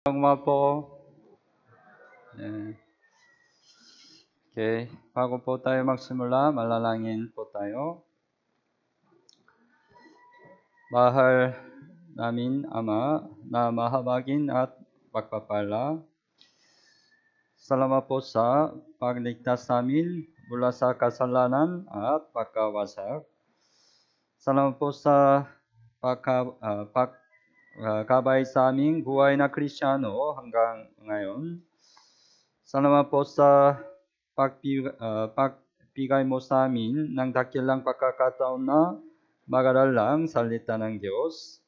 Mga po. Okay. Bago po tayo magsimula, malalangin po tayo. Mahal namin Ama na mahabagin at pagpapala. Salamat po sa pagligtas namin mula sa kasalanan at pagkawasak. Salamat po sa pagkabay sa aming buhay na Kristiyano hanggang ngayon. Salamat po sa pagbigay mo sa amin ng dakilang pagkakataon na mag-aral lang salita ng Diyos.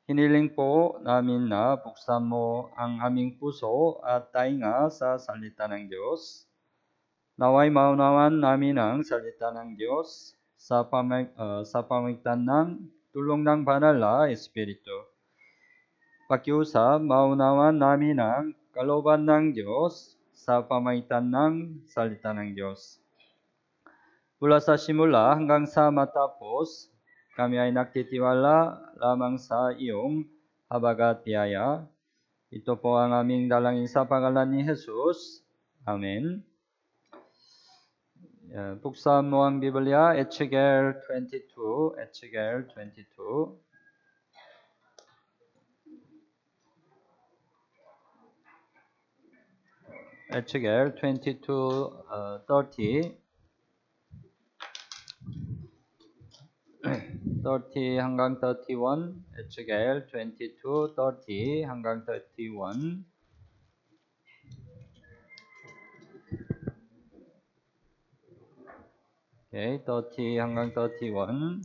Hiniling po namin na buksan mo ang aming puso at tainga sa salita ng Diyos. Naway maunawan namin ang salita ng Diyos sa pamamagitan ng tulong ng Banal na Espiritu. Pakiusap, maunawan namin ang kalooban ng Diyos sa pamamagitan ng salita ng Diyos. Mula sa simula hanggang sa matapos, kami ay nagtitiwala lamang sa iyong habag at biyaya. Ito po ang aming dalangin sa pangalan ni Jesus. Amen. Buksan mo ang Biblia, Ezekiel 22, Ezekiel 22. Ezekiel 22:30. 30 hanggang 31. Ezekiel 22:30 hanggang 31. Okay, 30 hanggang 31.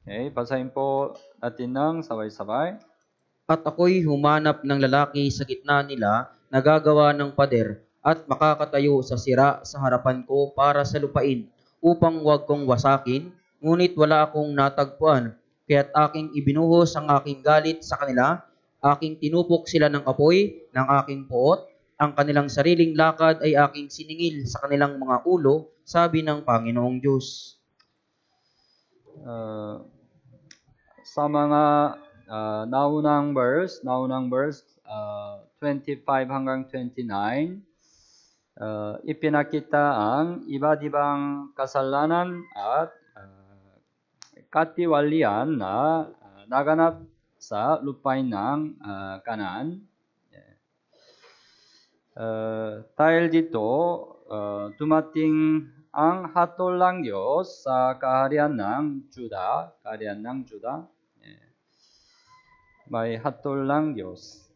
Okay, basahin po natin ng sabay-sabay. At ako'y humanap ng lalaki sa gitna nila na gagawa ng pader at makakatayo sa sira sa harapan ko para sa lupain upang huwag kong wasakin, ngunit wala akong natagpuan. Kaya't aking ibinuhos ang aking galit sa kanila, aking tinupok sila ng apoy ng aking puot, ang kanilang sariling lakad ay aking siningil sa kanilang mga ulo, sabi ng Panginoong Diyos. Sa mga naunang verse 25 hanggang 29, ipinakita ang iba't ibang kasalanan at katiwalian na naganap sa lupain ng Kanaan. Dahil dito, dumating ang hatol ng Diyos sa kaharian ng Juda. May hatol ng Diyos.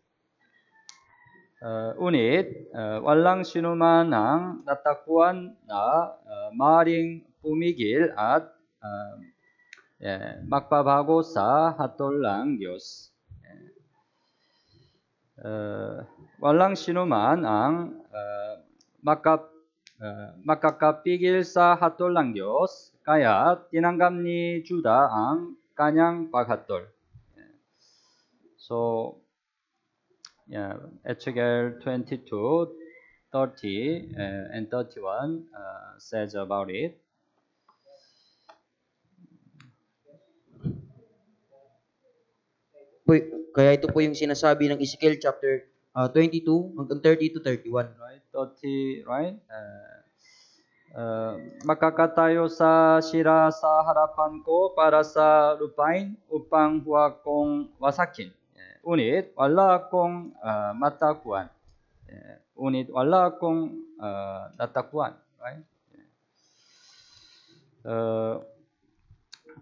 Unit, walang sinuman ang natakuan na maaaring pumigil at magpabago sa hatol ng Diyos. Walang sinuman ang makakapigil sa hatol ng Diyos, kaya tinanggap ni Juda ang kanyang paghatol. So, Ezekiel 22:30 and 31 says about it. Kaya ito po yung sinasabi ng Ezekiel chapter 22 hanggang 30 to 31. Right, 30, right? Makakatayo sa sira sa harapan ko para sa lupain upang huwag kong wasakin. Unit, wala akong matakuan. Wala akong natakuan. Right?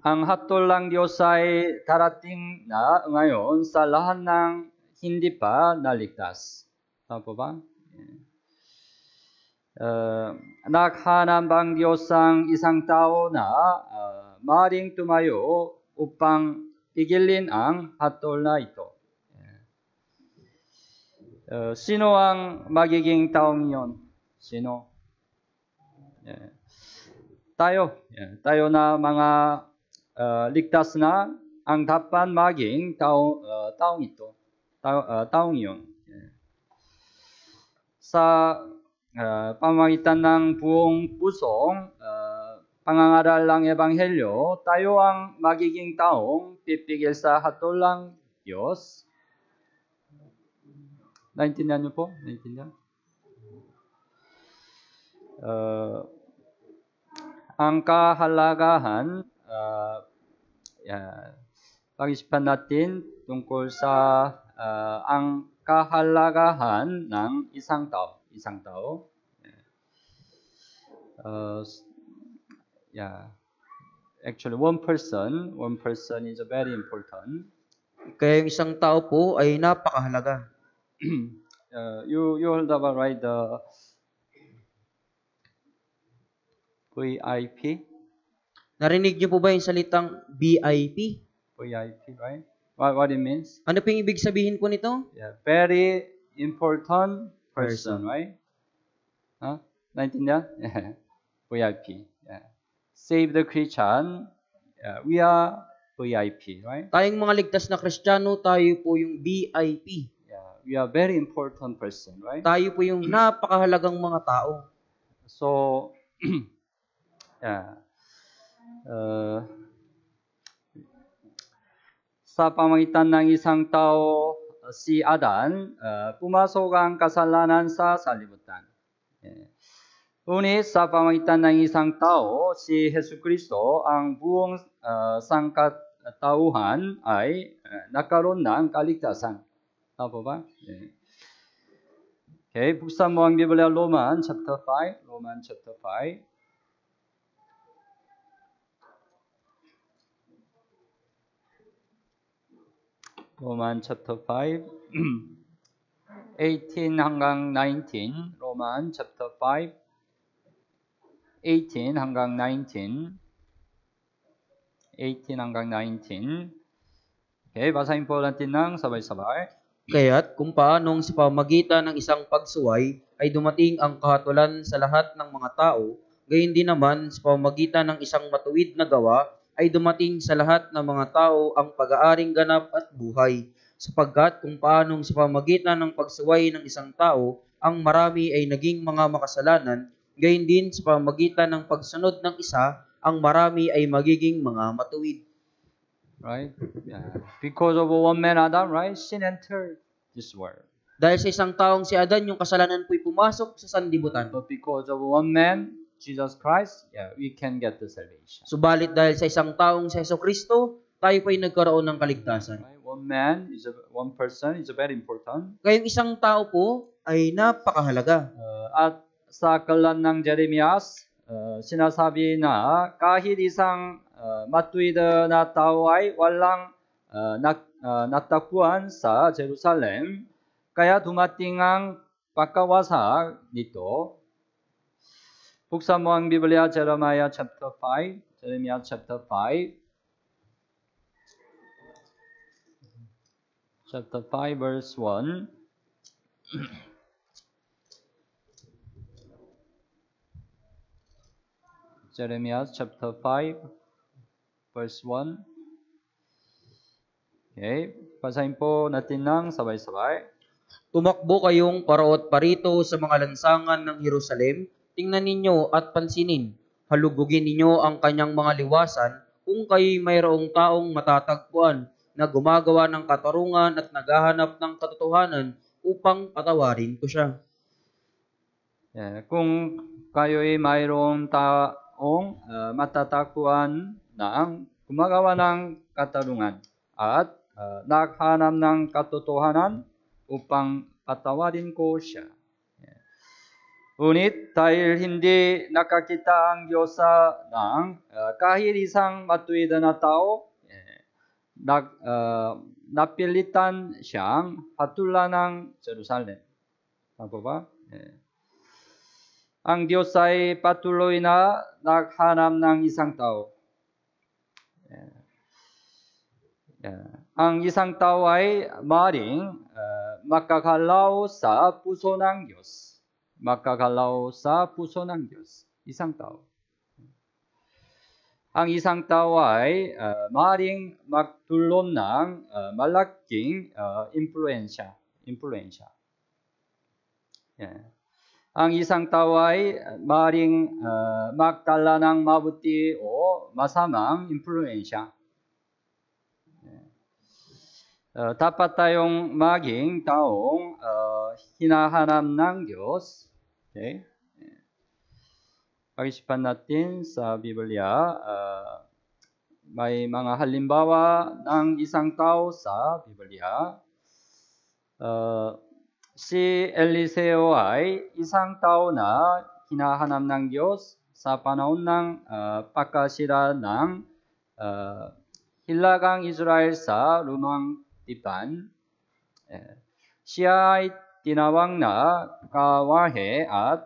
Ang hatol ng Diyos ay darating na ngayon sa lahat ng hindi pa naligtas. Tama po ba? Naghanap ang Diyos ang isang tao na maaaring tumayo upang pigilin ang hatol na ito. Sino ang magiging taong iyon? Sino? Tayo na mga ligtas na ang dapat maging taong ito. Taong iyon. Sa pamamagitan ng buong pusong pangangaral ng Ebanghelyo, tayo ang magiging taong pipigil sa hatol ng Diyos. Naintindihan niyo po? Naintindihan? Ang kahalagahan, pag-isipan natin tungkol sa ang kahalagahan ng isang tao. Isang tao. Actually, one person is very important. Kaya yung isang tao po ay napakahalaga. You heard about, right, the VIP? Narinig niyo po ba yung salitang VIP? VIP, right? What it means? Ano po yung ibig sabihin po nito? Yeah, very important person, right? Huh? Naintindihan? Yeah. VIP. Yeah. Save the Christian. Yeah, we are VIP, right? Tayong mga ligtas na Kristiyano, tayo po yung VIP. Yeah, we are very important person, right? Tayo po yung napakahalagang mga tao. So, yeah. Sa pamagitan ng isang tao, si Adan, pumasok ang kasalanan sa sanlibutan. Ngunit sa pamagitan ng isang tao, si Hesus Kristo, ang buong sangkatauhan ay nagkaroon ng kaligtasan. Tama ba? Okay, buksan mo ang Biblia, Roman chapter 5. Roman chapter 5. Roman chapter 5, 18 hanggang 19. Roman chapter 5, 18 hanggang 19. 18 hanggang 19. Okay, basahin po natin ng sabay-sabay. Kaya't kung paanong sa pamagitan ng isang pagsuway ay dumating ang kahatulan sa lahat ng mga tao, gayon din naman sa pamagitan ng isang matuwid na gawa ay dumating sa lahat ng mga tao ang pag-aaring ganap at buhay. Sapagkat kung paanong sa pamagitan ng pagsuway ng isang tao, ang marami ay naging mga makasalanan, gayon din sa pamagitan ng pagsunod ng isa, ang marami ay magiging mga matuwid. Right? Yeah. Because of one man Adam, right? Sin entered this world. Dahil sa isang taong si Adan, yung kasalanan po'y pumasok sa sanlibutan. But because of one man, Jesus Christ, yeah, we can get the salvation. Subalit dahil sa isang taong si Jesucristo, tayo po'y nagkaroon ng kaligtasan. Right? One person is very important. Kaya yung isang tao po ay napakahalaga. At sa aklat ng Jeremias, sinasabi na kahit isang matuwid na tao ay walang natagpuan sa Jerusalem, kaya dumating ang pagkawasak nito. Buksan mo ang Biblia, Jeremiah chapter 5. Jeremiah chapter 5. Chapter 5 verse 1. Jeremiah chapter 5 verse 1. Okay, basahin po natin ng sabay-sabay. Tumakbo kayong paraot parito sa mga lansangan ng Jerusalem. Tingnan ninyo at pansinin. Halugugin ninyo ang kanyang mga liwasan kung kayo'y mayroong taong matatagpuan na gumagawa ng katarungan at naghahanap ng katotohanan upang patawarin ko siya. Yeah, kung kayo'y mayroong taong matatagpuan na gumagawa ng katarungan at naghanap ng katotohanan upang patawarin ko siya. Ngunit dahil hindi nakakita ang Diyos ng kahit isang matuwid na tao, napilitan siyang hatulan ng Jerusalem. Tama ba? Ang Diyos ay patuloy na naghanap ng isang tao. Ang isang tao ay maaaring makakalaw sa puso ng Diyos. Makakalaw sa puso ng Diyos. Isang tao. Ang isang tao ay maaaring magdulot ng malaking impluensya. Yeah. Ang isang tao ay maaaring magdala ng mabuti o masamang impluensya. dapat tayong maging taong hinahanap ng Diyos. Okay? Pag-isipan natin sa Biblia, may mga halimbawa ng isang tao sa Biblia. Si Eliseo ay isang tao na hinahanap ng Diyos sa panahon ng pagkasira ng hilagang Israel sa lumang tipan. Siya ay tinawag na kawahe at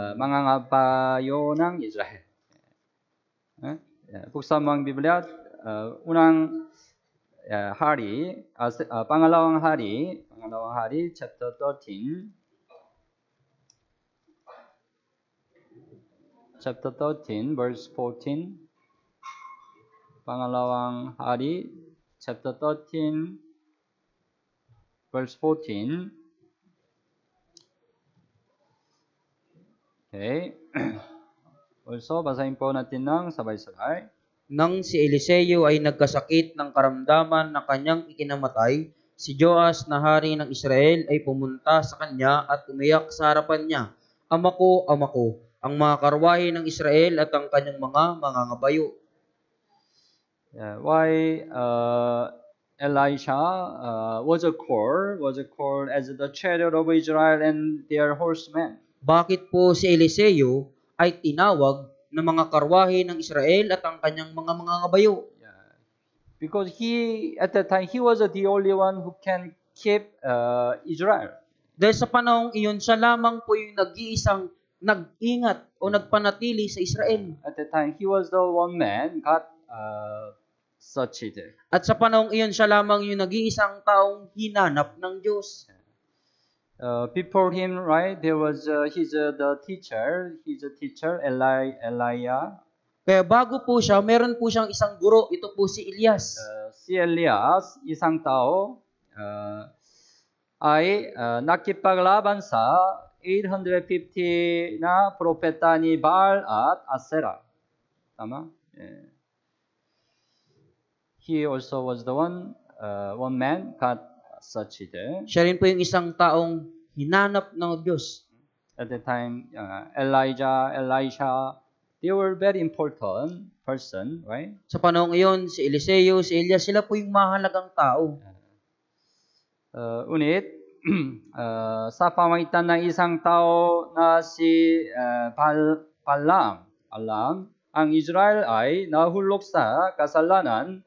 mangangabayo ng Israel. Buksan mo ang Biblia, unang hari, pangalawang hari, chapter 13. Chapter 13, verse 14. Pangalawang hari, chapter 13, verse 14. Okay. Also, basahin po natin ng sabay-sabay. Nang si Eliseo ay nagkasakit ng karamdaman na kanyang ikinamatay, si Joas na hari ng Israel ay pumunta sa kanya at umiyak sa harapan niya, Ama ko, ang mga karwahe ng Israel at ang kanyang mga mangangabayo. Why Elisha was called as the chariot of Israel and their horsemen? Bakit po si Eliseo ay tinawag na mga karwahe ng Israel at ang kanyang mga mangangabayo? Because at that time, he was the only one who can keep Israel. Dahil sa panahong iyon, siya lamang po yung nag-iisang nag-ingat o nagpanatili sa Israel. At that time, he was the one man God succeeded. At sa panahong iyon, siya lamang yung nag-iisang taong hinanap ng Diyos. Before him, right, there was he's a teacher, Elijah. Kaya bago po siya, meron po siyang isang guro, ito po si Elias. Si Elias, isang tao, ay nakipaglaban sa 850 na propeta ni Baal at Asera. Tama? He also was the one man God succeeded. Siya rin po yung isang taong hinanap ng Diyos. At the time, Elijah, Elisha, they were very important person, right? Sa panahong iyon, si Eliseo, si Elias, sila po yung mahalagang tao. Unit, sa pamagitan ng isang tao na si Balaam, ang Israel ay nahulog sa kasalanan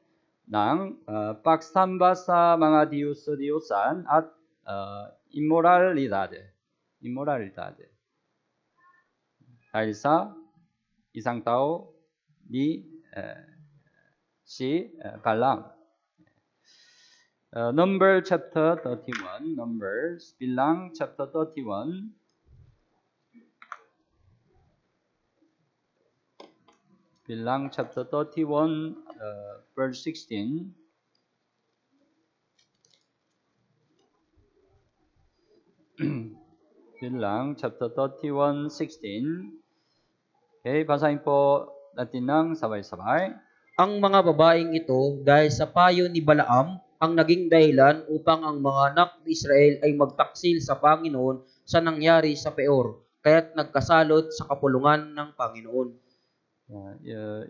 ng pagsamba sa mga Diyos-Diyosan at immoralidad. Dahil sa isang tao si Balaam. Number chapter 31, Numbers, bilang chapter 31. Bilang chapter 31, verse 16. Bilang chapter 31, 16. Okay, basahin po natin ng sabay-sabay. Ang mga babaeng ito, dahil sa payo ni Balaam, ang naging dahilan upang ang mga anak ni Israel ay magtaksil sa Panginoon sa nangyari sa Peor, kaya't nagkasalot sa kapulungan ng Panginoon.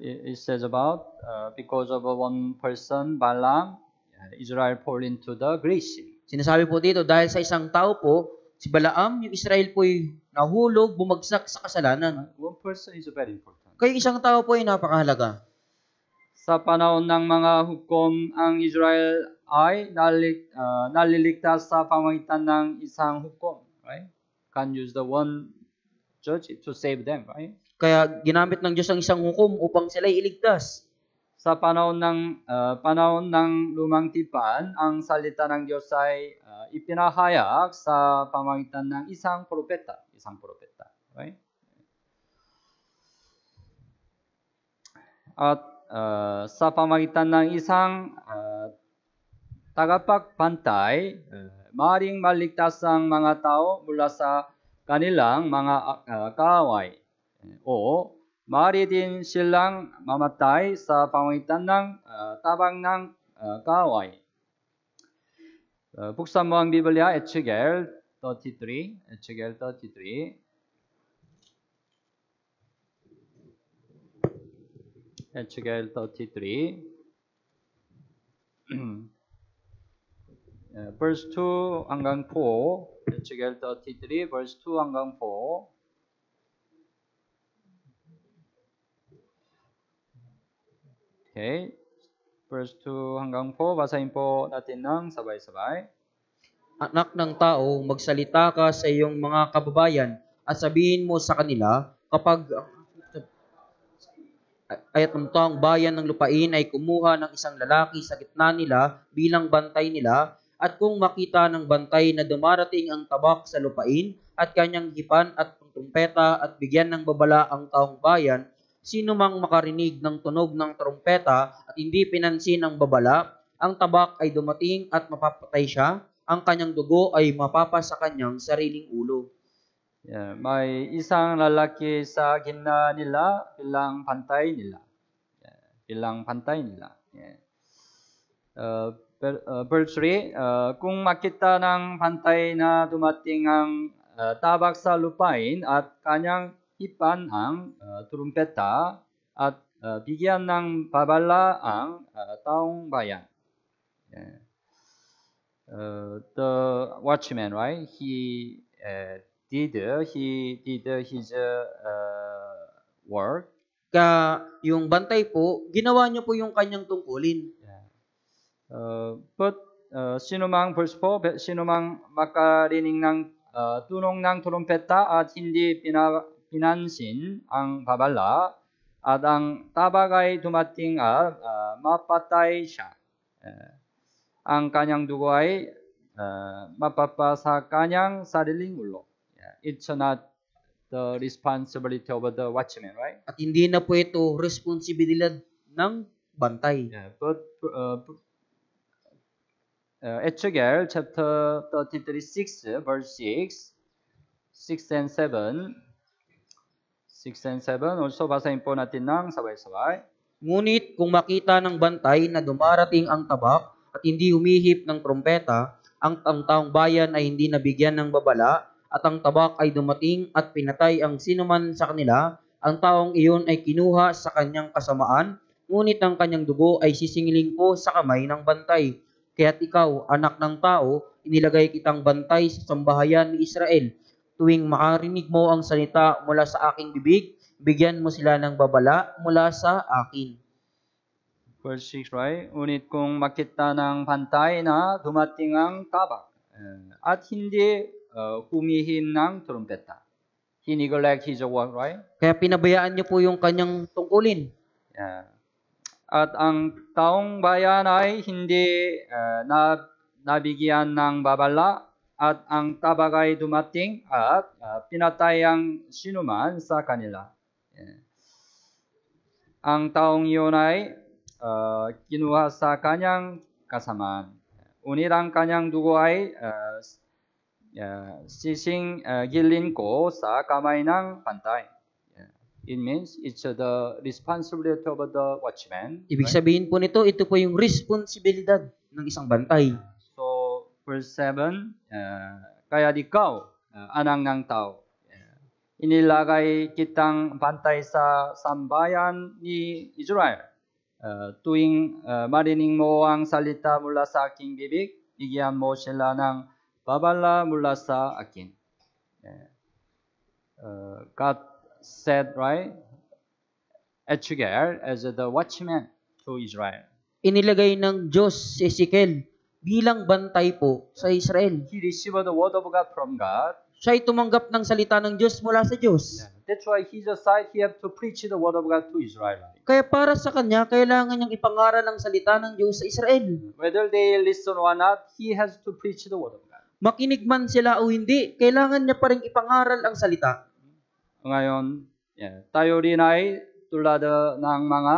It says about because of one person, Balaam, Israel fall into the Great Sea. Sinasabi po dito, dahil sa isang tao po, si Balaam, yung Israel po ay nahulog, bumagsak sa kasalanan. One person is very important. Kaya isang tao po ay napakahalaga. Sa panahon ng mga hukom, ang Israel ay naliligtas sa pamagitan ng isang hukom, right? Can use the one judge to save them, right? Kaya ginamit ng Diyos ang isang hukom upang sila iligtas. Sa panahon ng lumang tipan, ang salita ng Diyos ay ipinahayag sa pamagitan ng isang propeta, right? At sa pamagitan ng isang tagapagbantay, maaaring maligtas ang mga tao mula sa kanilang mga kaaway o 말이 din silang mamatay sa pamagitan ng tabang ng kaaway. Buksan mo ang Biblia, Ezekiel 33. Ezekiel 33. Ezekiel 33. Verse 2 hanggang 4. Ezekiel 33, verse 2 hanggang 4. Okay. Verse 2 hanggang 4. Basahin po natin ng sabay-sabay. Anak ng tao, magsalita ka sa iyong mga kababayan at sabihin mo sa kanila, kapag ay ang taong bayan ng lupain ay kumuha ng isang lalaki sa gitna nila bilang bantay nila, at kung makita ng bantay na dumarating ang tabak sa lupain at kanyang hipan at trumpeta at bigyan ng babala ang taong bayan, sino mang makarinig ng tunog ng trumpeta at hindi pinansin ang babala, ang tabak ay dumating at mapapatay siya, ang kanyang dugo ay mapapa sa kanyang sariling ulo. Yeah, may isang lalaki sa gitna nila bilang pantay nila. Yeah, bilang pantay nila. Yeah. Verse 3, kung makita ng pantay na dumating ang tabak sa lupain at kanyang hipan ang trumpeta at bigyan ng babala ang taong bayan. Yeah. The watchman, right? He did his work. Yung bantay po, ginawa niya po yung kanyang tungkulin. But sinumang verse 4, sinumang makarinig ng tunog ng trumpeta at hindi pinansin ang babala at ang tabak ay dumating at mapatay siya. Ang kanyang dugo ay mapapa sa kanyang sariling ulo. It's not the responsibility of the watchman, right? At hindi na po ito responsibilidad ng bantay. Yeah, but Ezekiel chapter 33, 6, verse 6, 6 and 7, 6 and 7, also basahin po natin ng sabay-sabay. Ngunit kung makita ng bantay na dumarating ang tabak at hindi humihip ng trompeta, ang taong bayan ay hindi nabigyan ng babala, at ang tabak ay dumating at pinatay ang sinuman sa kanila, ang taong iyon ay kinuha sa kanyang kasamaan, ngunit ang kanyang dugo ay sisingiling ko sa kamay ng bantay. Kaya't ikaw, anak ng tao, inilagay kitang bantay sa sambahayan ni Israel. Tuwing makarinig mo ang salita mula sa aking bibig, bigyan mo sila ng babala mula sa akin. Verse 6, right? Ngunit kung makita ng pantay na dumating ang tabak at hindi humihim ng trumpeta. He neglect his work, right? Kaya pinabayaan niyo po yung kanyang tungkulin. Yeah. At ang taong bayan ay hindi nabigyan ng babala at ang tabak ay dumating at pinatay ang sinuman sa kanila. Yeah. Ang taong iyon ay kinuha sa kanyang kasamaan. Ngunit ang kanyang dugo ay gilin ko sa kamay ng pantay. It means it's the responsibility of the watchman. Ibig sabihin po nito, ito po yung responsibilidad ng isang bantay. So, verse 7, kaya ikaw, anak ng tao, inilagay kitang bantay sa sambayan ni Israel. Tuwing marinig mo ang salita mula sa aking bibig, bigyan mo sila ng babala mula sa akin. God said, right, Ezekiel as the watchman to Israel. Inilagay ng Diyos si Ezekiel bilang bantay po sa Israel. He received the word of God from God. Siya ay tumanggap ng salita ng Diyos mula sa Diyos. That's why he decided he have to preach the word of God to Israel. Kaya para sa kanya, kailangan niyang ipangaral ang salita ng Diyos sa Israel. Whether they listen or not, he has to preach the word of God. Makinig man sila o hindi, kailangan niya pa rin ipangaral ang salita. Ngayon, tayo rin ay tulad ng mga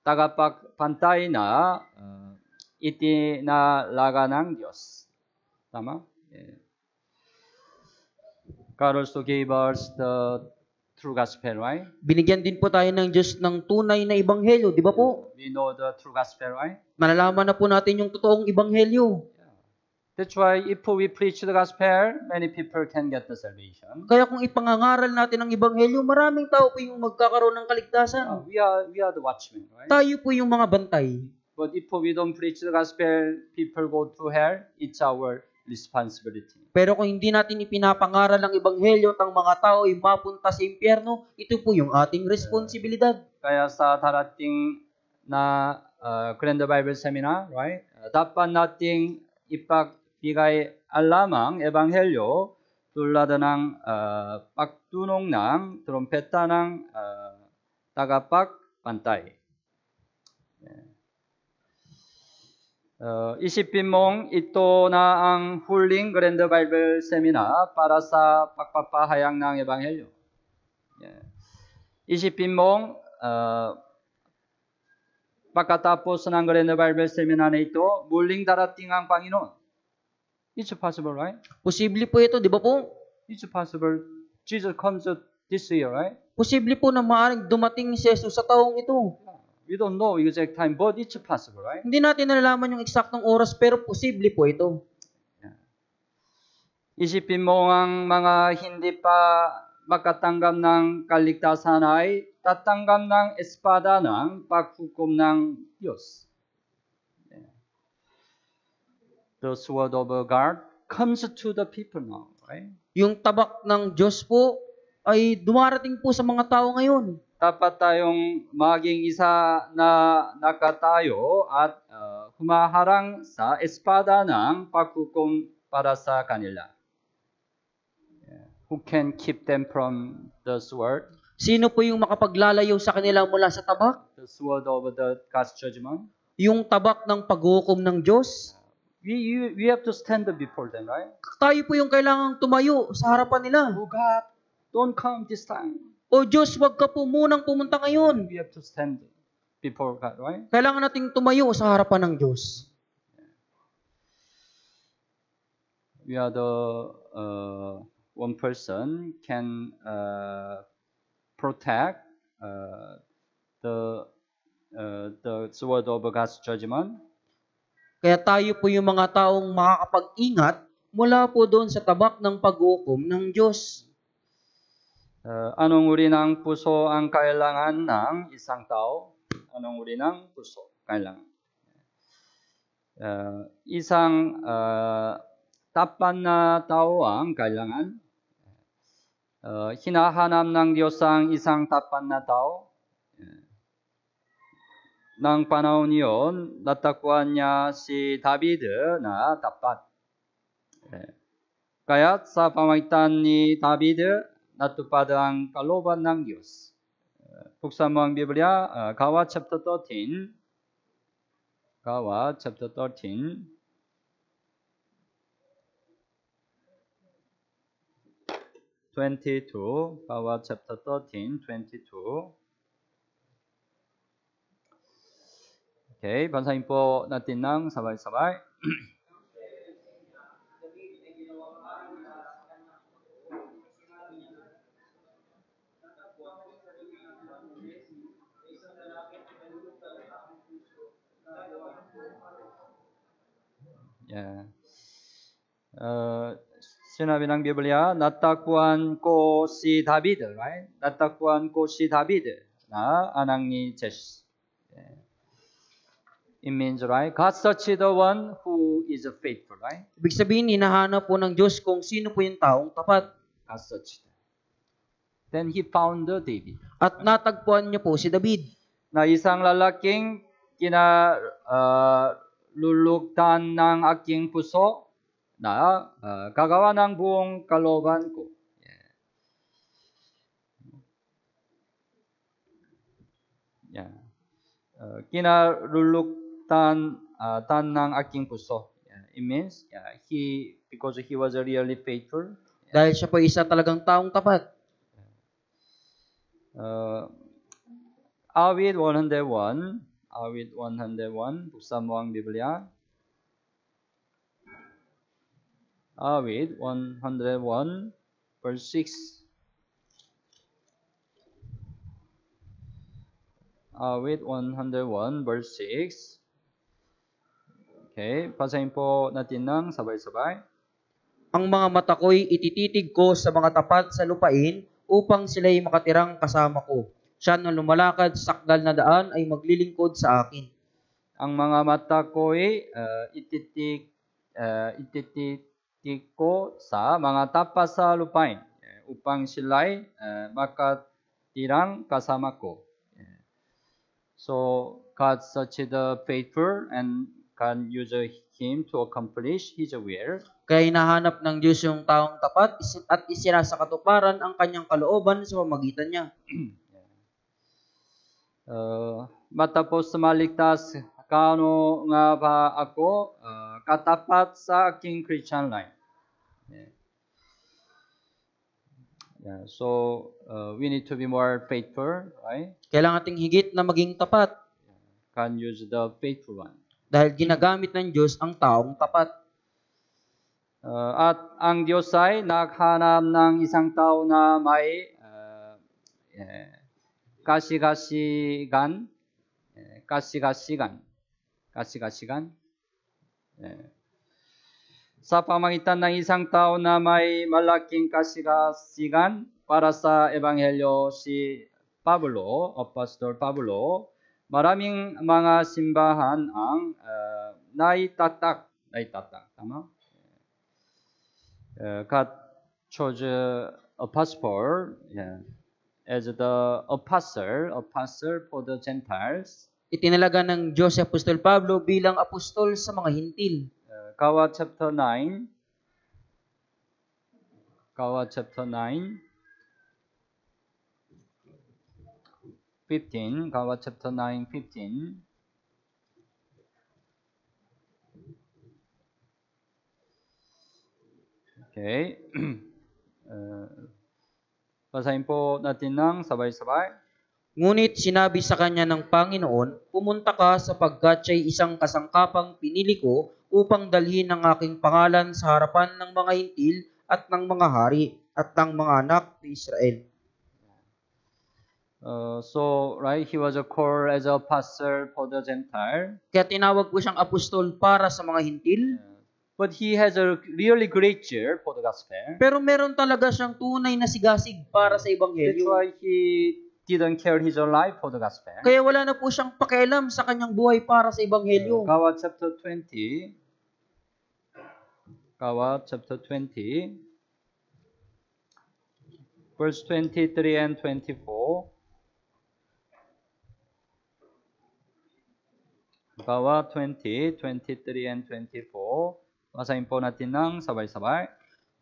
tagapagpantay na itinalaga ng Diyos. Tama? God also gave us the true gospel, right? Binigyan din po tayo ng Diyos ng tunay na ebanghelyo, di ba po? We know the true gospel, right? Malalaman na po natin yung totoong ebanghelyo. That's why if we preach the gospel, many people can get the salvation. Kaya kung ipangangaral natin ang ebanghelyo, maraming tao po yung magkakaroon ng kaligtasan. We are the watchmen, right? Tayo po yung mga bantay. But if we don't preach the gospel, people go to hell. It's our responsibility. Pero kung hindi natin ipinapangaral ang ebanghelyo at ang mga tao ay mapunta sa impyerno, ito po yung ating responsibilidad. Kaya sa darating na Grand Bible Seminar, right? Dapat nating ipagbigay alam ang ebanghelyo tulad ng pagtunog ng trompeta ng tagapagbantay. Isipin mong ito na ang huling Grand Bible Seminar para sa pagpapahayag ng ebanghelyo. Isipin mong pagkatapos ng Grand Bible Seminar na ito, muling darating ang Panginoon. It's possible, right? Posible po ito, di ba po? It's possible. Jesus comes this year, right? Posible po na maaaring dumating si Jesus sa taong ito. We don't know exact time, but it's possible, right? Hindi natin nalalaman yung eksaktong oras, pero posible po ito. Isipin mo ang mga hindi pa makatanggap ng kaligtasan ay tatanggap ng espada ng paghukom ng Diyos. The sword of God comes to the people now, right? Yung tabak ng Diyos po ay dumarating po sa mga tao ngayon. Dapat tayong maging isa na nakatayo at humaharang sa espada ng paghukom para sa kanila. Who can keep them from the sword? Sino po yung makapaglalayo sa kanila mula sa tabak? The sword of the God's judgment. Yung tabak ng paghukom ng Diyos. We have to stand before them, right? Tayo po yung kailangang tumayo sa harapan nila. Oh God, don't come this time. O Diyos, wag ka po munang pumunta ngayon. We have to stand before God, right? Kailangan nating tumayo sa harapan ng Diyos. We are the one person can protect the sword of God's judgment. Kaya tayo po yung mga taong makakapag-ingat mula po doon sa tabak ng paghukom ng Diyos. Anong uri ng puso ang kailangan ng isang tao? Anong uri ng puso kailangan? Isang tapat na tao ang kailangan. Hinahanap ng Diyos ang isang tapat na tao. Nang panahon iyon, natakbuhan niya si David na tapat. Kaya't sa pamagitan ni David, natupad ang kalooban ng Diyos. Buksan mo ang Biblia, Gawa chapter 13. Gawa chapter 13. Gawa chapter 13, 22. Okay, basahin po natin ng sabay-sabay. Yeah. Sinabi ng Biblia, natakbuhan ko si David, right? Natakbuhan ko si David na anak ni Jesse. It means, right? God searches the one who is faithful, right? Ibig sabihin, hinahanap po ng Diyos kung sino po yung taong tapat. God searched. Then He found David. At natagpuan niya po si David. Na isang lalaking lulugtan ng aking puso na gagawa ng buong kalooban ko. Yeah. Kinalulugtan ng aking puso. It means because he was really faithful. Dahil siya po isa talagang taong tapat. Awit 101. Awit 101. Buksan mo ang Biblia. Awit 101 verse 6. with 101 verse 6. Okay, basahin po natin ng sabay-sabay. Ang mga mata ko'y itititig ko sa mga tapat sa lupain upang sila'y makatirang kasama ko. Siya na lumalakad sa sakdal na daan ay maglilingkod sa akin. Ang mga mata ko'y ititik ko sa mga tapat sa lupain upang sila'y makatirang kasama ko. So God such the faithful and can use him to accomplish his will. Kaya hinahanap ng Diyos yung taong tapat at isinasakatuparan ang kanyang kalooban sa pamagitan niya. Matapos maligtas, kaano nga ba ako katapat sa aking Christian life? So we need to be more faithful, right? Kailangan ating higit na maging tapat Can use the faithful one. dahil ginagamit ng Diyos ang taong tapat. At ang Diyos ay naghanap ng isang tao na may kasigan. Sa pamagitan ng isang tao na may malaking kasigan para sa Ebanghelyo si Pablo, Apostol Pablo, maraming mga simbahan ang naitatak, tama? God chose Apostle as the apostle for the Gentiles. Itinalaga ng Diyos si Apostol Pablo bilang apostol sa mga hintil. Gawa chapter 9. 15, Gawa chapter 9, 15. Okay. Basahin po natin ng sabay-sabay. Ngunit sinabi sa kanya ng Panginoon, pumunta ka sapagkat siya'y isang kasangkapang pinili ko upang dalhin ang aking pangalan sa harapan ng mga hintil at ng mga hari at ng mga anak ni Israel. Right, he was called as a pastor for the Gentile. Kaya tinawag ko siyang apostol para sa mga hintil. But he has a really great cheer for the gospel. Pero meron talaga siyang tunay na sigasig para sa That's ebanghelyo. why he didn't care his own life for the gospel. Kaya wala na po siyang pakialam sa kanyang buhay para sa ebanghelyo. Gawa chapter 20. Gawa chapter 20. Verse 23 and 24. Gawa 20, 23 and 24. Basahin po natin ng sabay-sabay.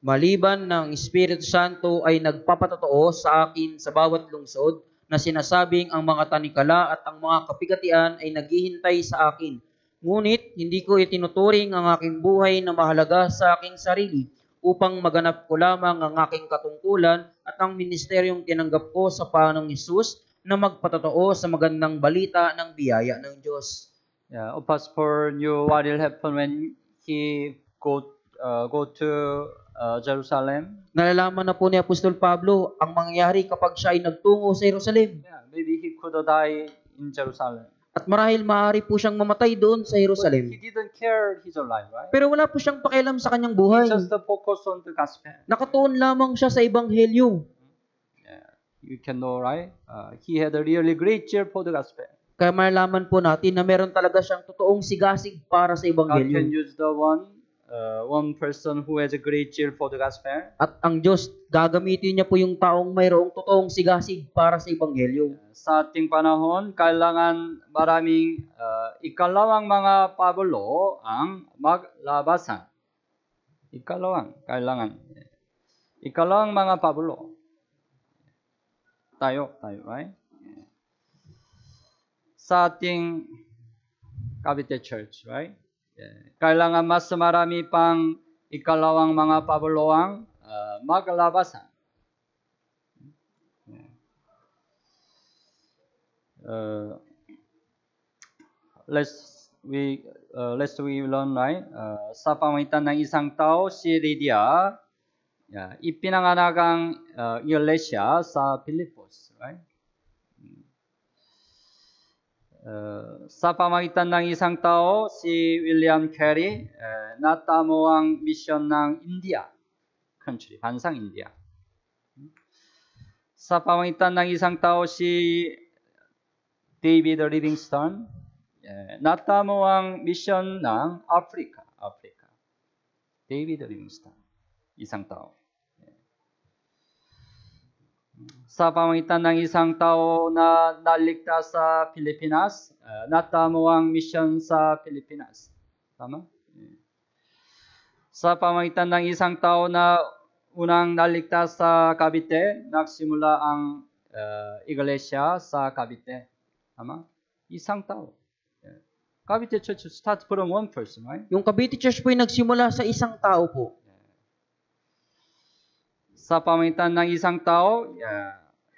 Maliban ng Espiritu Santo ay nagpapatotoo sa akin sa bawat lungsod na sinasabing ang mga tanikala at ang mga kapigatian ay naghihintay sa akin. Ngunit hindi ko itinuturing ang aking buhay na mahalaga sa aking sarili upang maganap ko lamang ang aking katungkulan at ang ministeryong tinanggap ko sa panang Hesus na magpatotoo sa magandang balita ng biyaya ng Diyos. Apostle knew what will happen when he go to Jerusalem. Nalalaman na po ni Apostol Pablo ang mangyayari kapag siya ay nagtungo sa Jerusalem. Maybe he could die in Jerusalem. At marahil maaari po siyang mamatay doon sa But Jerusalem. he didn't care his own life, right? Pero wala po siyang pakialam sa kanyang He buhay. just focused on the gospel. Nakatuon lamang siya sa ebanghelyo. You can know, right? He had a really great cheer for the gospel. Kaya malalaman po natin na meron talaga siyang totoong sigasig para sa God can ebanghelyo. use the one person who has a great cheer for the gospel. At ang Diyos, gagamitin niya po yung taong mayroong totoong sigasig para sa ebanghelyo. Sa ating panahon, kailangan maraming ikalawang mga Pablo ang maglabasan. Ikalawang mga Pablo. Tayo, right? Sa ating Cavite Church, right? Kailangan mas marami pang ikalawang mga Pablo ang maglabasan. Let's we learn, right? Sa pamagitan ng isang tao, si Lydia, ipinanganak ang iglesia sa Filipos, right? Sa pamagitan ng isang tao, si William Carey, natamo ang misyon ng India country, bansang India. Sa pamagitan ng isang tao, si David Livingstone, natamo ang misyon ng Africa. David Livingstone, isang tao. Sa pamagitan ng isang tao na naligtas sa Pilipinas, natamo ang misyon sa Pilipinas. Tama? Sa pamagitan ng isang tao na unang naligtas sa Cavite, nagsimula ang iglesia sa Cavite. Tama? Isang tao. Cavite Church starts from one person, right? Yung Cavite Church po ay nagsimula sa isang tao po. Sa pamagitan ng isang tao,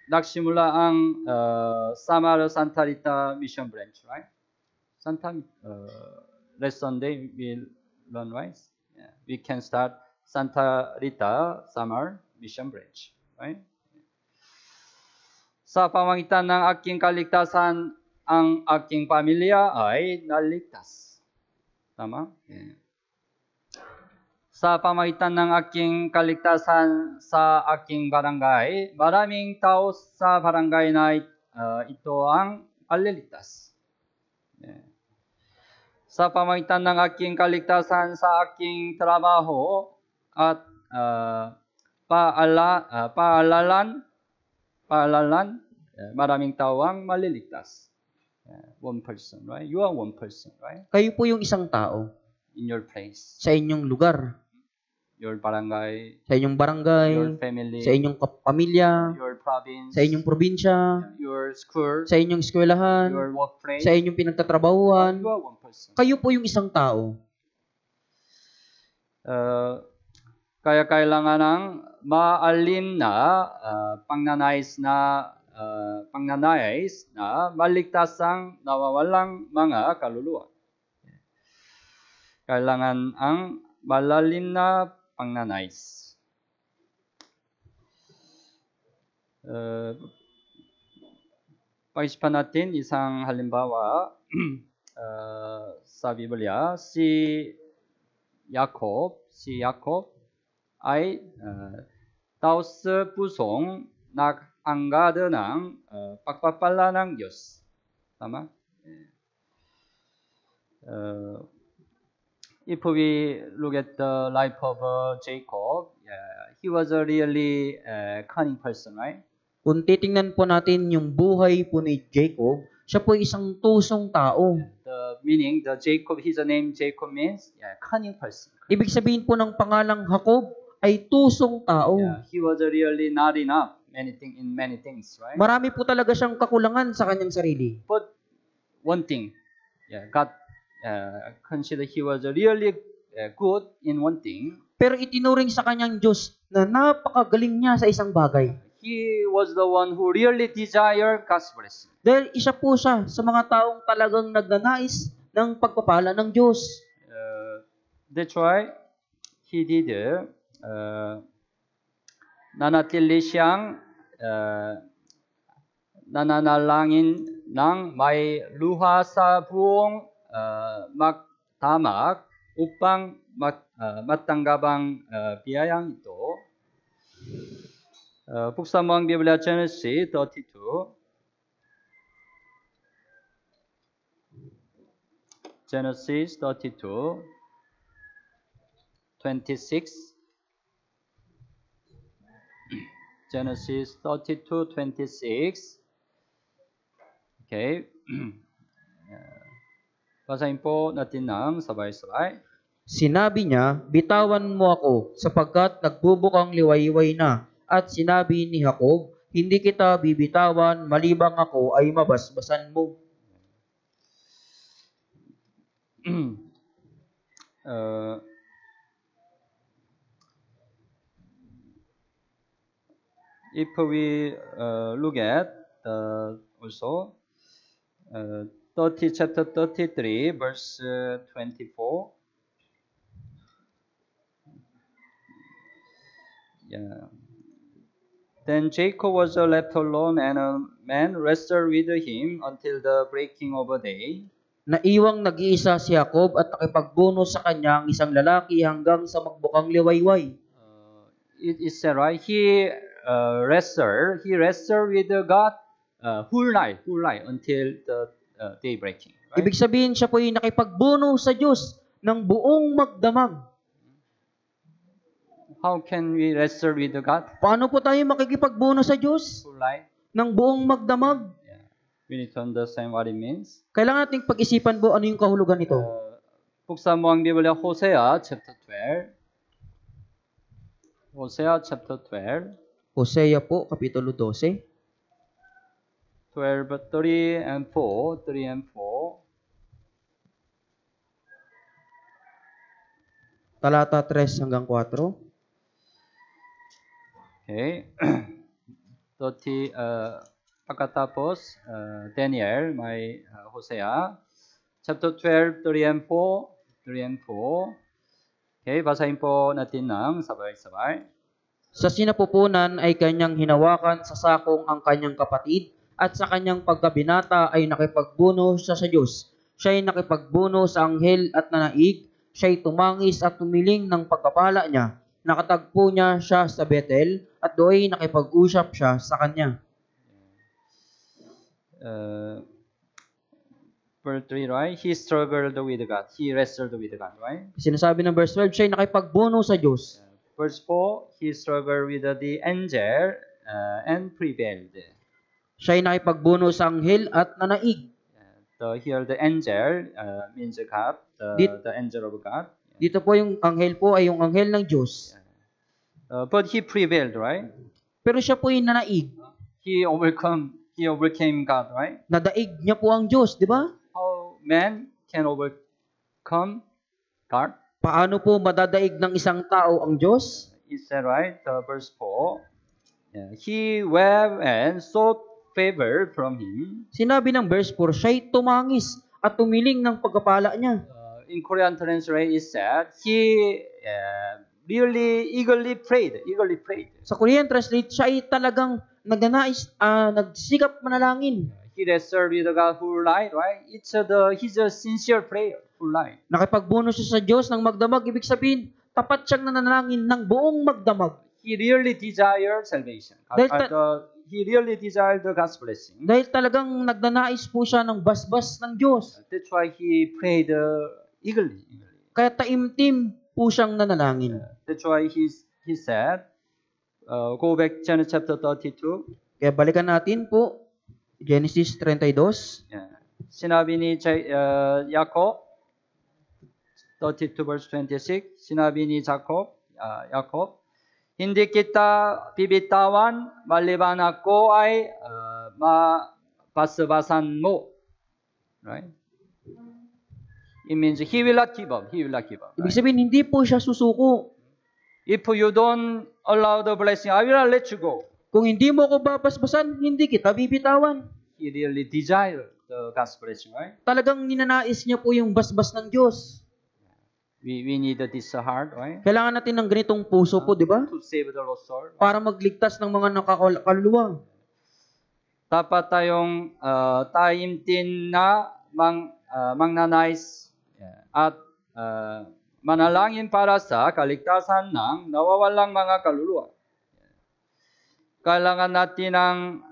nagsimula ang Samar Santa Rita Mission Branch, right? Last Sunday we learn, right? We can start Santa Rita Samar Mission Branch, right? Sa pamagitan ng aking kaligtasan, ang aking pamilya ay naligtas. Tama? Sa pamagitan ng aking kaligtasan sa aking barangay, maraming tao sa barangay na ito ang maliligtas. Sa pamagitan ng aking kaligtasan sa aking trabaho at paalalan, maraming tao ang maliligtas. One person, right? You are one person, right? Kayo po yung isang tao In your place, sa inyong lugar, your barangay, sa inyong barangay, your family, sa inyong pamilya, your province, sa inyong probinsya, your school, sa inyong eskwelahan, your workplace. sa inyong pinagtatrabahuan. You are one person. Kayo po yung isang tao. Kaya kailangan ng maalim na pangnanais na maligtas ang nawawalang mga kaluluwa. Kailangan ang malalim na pangnanais. Pag-isipan natin isang halimbawa sa Biblia, si Jacob ay taos pusong nag-anggad ng pagpapala ng Diyos. Tama? If we look at the life of Jacob, he was a really cunning person, right? Kung titingnan po natin yung buhay po ni Jacob, siya po isang tusong tao. The meaning, his name Jacob means cunning person. Ibig sabihin po ng pangalang Jacob ay tusong tao. He was really not enough in many things, right? Marami po talaga siyang kakulangan sa kanyang sarili. But one thing, God considered he was really good in one thing. Pero itinuring sa kanyang Diyos na napakagaling niya sa isang bagay. He was the one who really desired God's blessing. Dahil isa po siya sa mga taong talagang nagnanais ng pagpapala ng Diyos. That's why he did nanatili siyang nananalangin ng may luha sa buong magtamak upang matanggap ang biyayang ito. Buksan mo ang Biblia, Genesis 32. Genesis 32, 26. Genesis 32, 26. Okay. Basahin po natin ng sabay-sabay. Sinabi niya, bitawan mo ako sapagkat nagbubukang liwayway na. At sinabi ni Jacob, hindi kita bibitawan malibang ako ay mabasbasan mo. If we look at also chapter 33, verse 24. Then Jacob was left alone, and a man wrestled with him until the breaking of a day. Naiwang nag-iisa si Jacob at nakipagbuno sa kanya ang isang lalaki hanggang sa magbukang liwayway. It said, right? He wrestled with God whole night until the day breaking. Right? Ibig sabihin siya po'y nakipagbuno sa Diyos ng buong magdamag. How can we wrestle with God Paano po tayo makikipagbuno sa Diyos whole night? ng buong magdamag? Yeah. We need to understand what it means. Kailangan nating pag-isipan po ano yung kahulugan nito. 북사 모양 비블리아 호세아 chapter 12. 호세아 chapter 12. Hosea po, Kapitulo 12. 12, 3 and 4. 3 and 4. Talata 3 hanggang 4. Okay. 30, pagkatapos, Daniel, may Hosea. Chapter 12, 3 and 4. 3 and 4. Okay, basahin po natin ng sabay-sabay. Sa sinapupunan ay kanyang hinawakan sa sakong ang kanyang kapatid at sa kanyang pagkabinata ay nakipagbuno siya sa Diyos. Siya'y nakipagbuno sa anghel at nanaig. Siya'y tumangis at tumiling ng pagkapala niya. Nakatagpo niya siya sa Bethel at do'y nakipag-usap siya sa kanya. Verse 3, right? He struggled with God. He wrestled with God, right? Sinasabi ng verse 12, siya'y nakipagbuno sa Diyos. Verse 4, he struggled with the angel and prevailed. Siya'y nakipagbuno sa anghel at nanaig. Here the angel means God, the angel of God. Dito po yung anghel po ay yung anghel ng Diyos. But he prevailed, right? Pero siya po yung nanaig. He overcame God, right? Nadaig niya po ang Diyos, di ba? How man can overcome God? Paano po madadaig ng isang tao ang Diyos? It said, right? Verse 4. He wept and sought favor from him. Sinabi ng verse 4, siya'y tumangis at tumiling ng pagkapala niya. In Korean translation, it said, he really eagerly prayed. Sa Korean translate, siya ay talagang nagsikap manalangin. He wrestled with God whole night, right? He's a sincere prayer, whole night. Nakipagbuno siya sa Diyos ng magdamag. Ibig sabihin, tapat siyang nananalangin ng buong magdamag. He really desired salvation. He really desired the God's blessing. Dahil talagang nagnanais po siya ng basbas ng Diyos. That's why he prayed eagerly. Kaya taimtim po siyang nanalangin. That's why he said, go back Genesis chapter 32. Kaya balikan natin po, Genesis 32. Yeah. Sinabi ni Jacob, 32 verse 26, sinabi ni Jacob, hindi kita bibitawan maliban ako ay basbasan mo. Right? It means he will not give up. Ibig sabihin, hindi po siya susuko. If you don't allow the blessing, I will not let you go. Kung hindi mo ako babasbasan, hindi kita bibitawan. He really desired the God's blessing, right? Talagang ninanais niya po yung basbas ng Diyos. We need this heart, right? Kailangan natin ng ganitong puso po, di ba? To save the lost soul. Para magligtas ng mga nakakaluluwa. Dapat tayong taimtim na magnanais at manalangin para sa kaligtasan ng nawawalang mga kaluluwa. Kailangan natin ng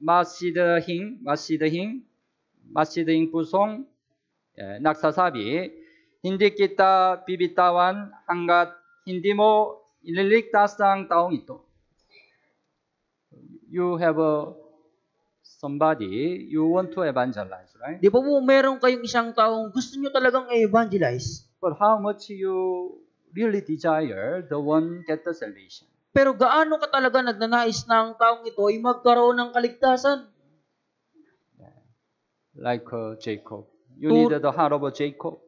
masidhing pusong nagsasabi, hindi kita bibitawan hanggat hindi mo ililigtas ang taong ito. You have somebody you want to evangelize, right? Di ba po meron kayong isang taong gusto nyo talagang evangelize? But how much you really desire the one get the salvation? Pero gaano ka talaga nagnanais na ang taong ito ay magkaroon ng kaligtasan? Like Jacob. You need the heart of Jacob.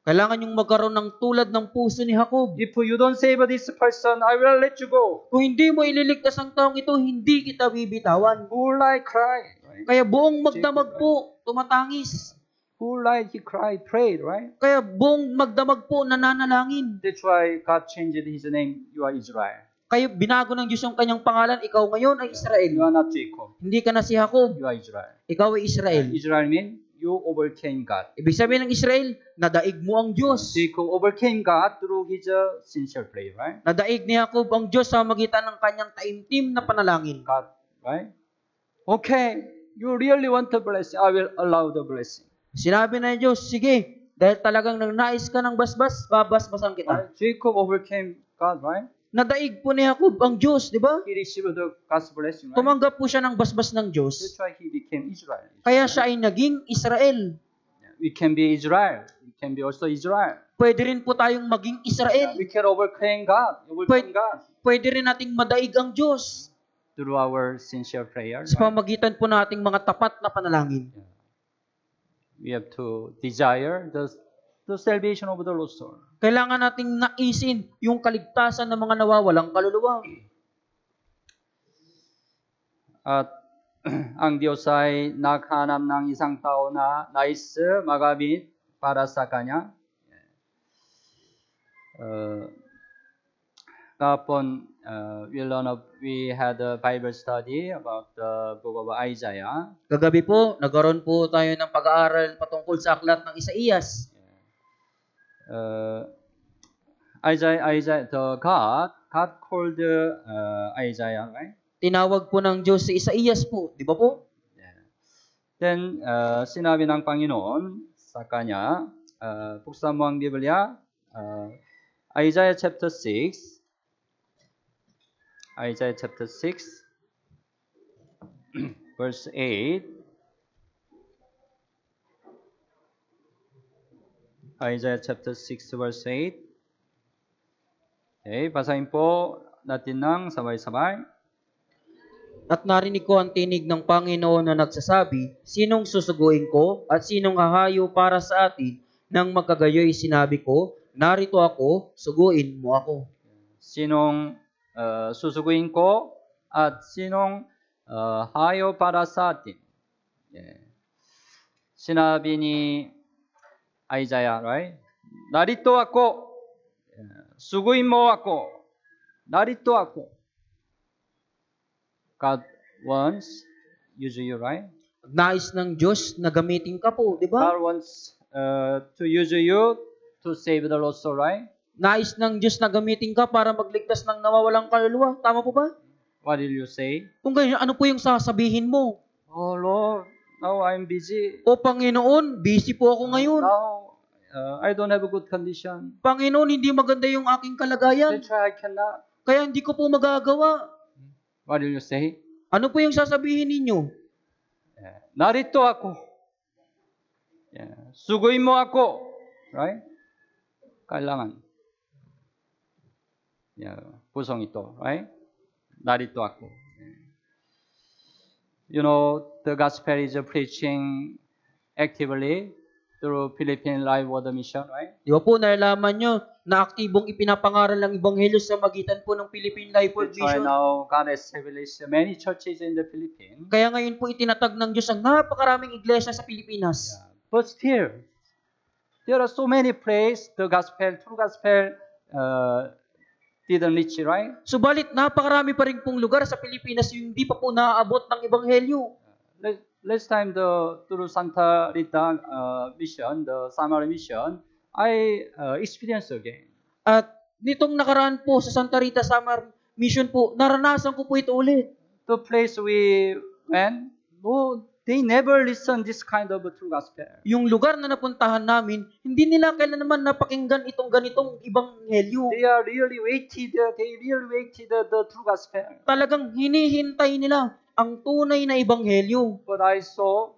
Kailangan yung magkaroon ng tulad ng puso ni Jacob. If you don't save this person, I will let you go. Kung hindi mo ililigtas ang taong ito, hindi kita bibitawan. Who like cry? Right? Kaya buong magdamag po, tumatangis. Who like he cried, prayed, right? Kaya buong magdamag po, nananalangin. That's why God changed his name. You are Israel. Kayo, binago ng Diyos yung kanyang pangalan, ikaw ngayon ay You Israel. are not Jacob. Hindi ka na si Jacob, You are Israel. ikaw ay Israel. Israel means you overcame God. Ibig sabihin ng Israel, nadaig mo ang Diyos. Jacob overcame God through his sincere prayer, right? Nadaig ni Jacob ang Diyos sa magitan ng kanyang taimtim na panalangin. God, right? Okay, you really want the blessing, I will allow the blessing. Sinabi na ng Diyos, sige, dahil talagang nagnais ka ng basbas, babasbasan kita. Right? Jacob overcame God, right? Nadaig po ni Jacob ang Diyos, di ba? He received the God's blessing, right? Tumanggap po siya ng basbas ng Diyos. That's why he became Israel. Kaya siya ay naging Israel. We can be Israel. We can be also Israel. Pwede rin po tayong maging Israel. We can overcome God. Overcome God Pwede rin nating madaig ang Diyos through our sincere prayer. sa Right? pamagitan po nating mga tapat na panalangin. We have to desire the salvation of the lost soul. Kailangan nating naisin yung kaligtasan ng mga nawawalang kaluluwa. At ang Diyos ay naghanap ng isang tao na nais magamit para sa Kanya. Kahapon, we had a Bible study about the book of Isaiah. Kagabi po, nagkaroon po tayo ng pag-aaral patungkol sa aklat ng Isaías. God called Isaiah, right? Tinawag po ng Diyos si Isaías po, di ba po? Then, sinabi ng Panginoon sa kanya, buksan mo ang Biblia, Isaiah chapter 6, verse 8. Isaiah chapter 6, verse 8. Okay, basahin po natin ng sabay-sabay. At narinig ko ang tinig ng Panginoon na nagsasabi, sinong susuguin ko at sinong hahayo para sa atin? Nang magkagayoy sinabi ko, narito ako, suguin mo ako. Sinong susuguin ko at sinong hayo para sa atin? Sinabi ni Isaiah, right? Narito ako, suguin mo ako, narito ako. God wants use you, right? Nais ng Diyos na gamitin ka po, di ba? God wants to use you to save the lost soul, right? Nais ng Diyos na gamitin ka para magligtas ng nawawalang kaluluwa. Tama po ba? What will you say? Kung ganyan, ano po yung sasabihin mo? Oh Lord, now I'm busy. O Panginoon, busy po ako ngayon. Now I don't have a good condition. Panginoon, hindi maganda yung aking kalagayan. That's why I cannot. Kaya hindi ko po magagawa. What will you say? Ano po yung sasabihin ninyo? Narito ako. Suguin mo ako. Right? Kailangan. Pusong ito. Right? Narito ako. You know, the gospel is preaching actively through Philippine Life World Mission, right? Di ba po, nalalaman nyo na aktibong ipinapangaral ng Ebanghelyo sa magitan po ng Philippine Life World That's why Mission. now God has established many churches in the Philippines. Kaya ngayon po itinatag ng Diyos ang napakaraming iglesia sa Pilipinas. But still, there are so many places the true gospel didn't reach, right? Subalit, napakarami pa rin pong lugar sa Pilipinas yung hindi pa po naaabot ng Ebanghelyo. Last time through Santa Rita mission, the Samara mission, I experienced again. At nitong nakaraan po sa Santa Rita Samar Mission po, naranasan ko po ito ulit. The place we went, no, they never listen this kind of true gospel. Yung lugar na napuntahan namin, hindi nila kailan naman napakinggan itong ganitong Ebanghelyo. They really waited the true gospel. Talagang hinihintay nila ang tunay na Ebanghelyo. But I saw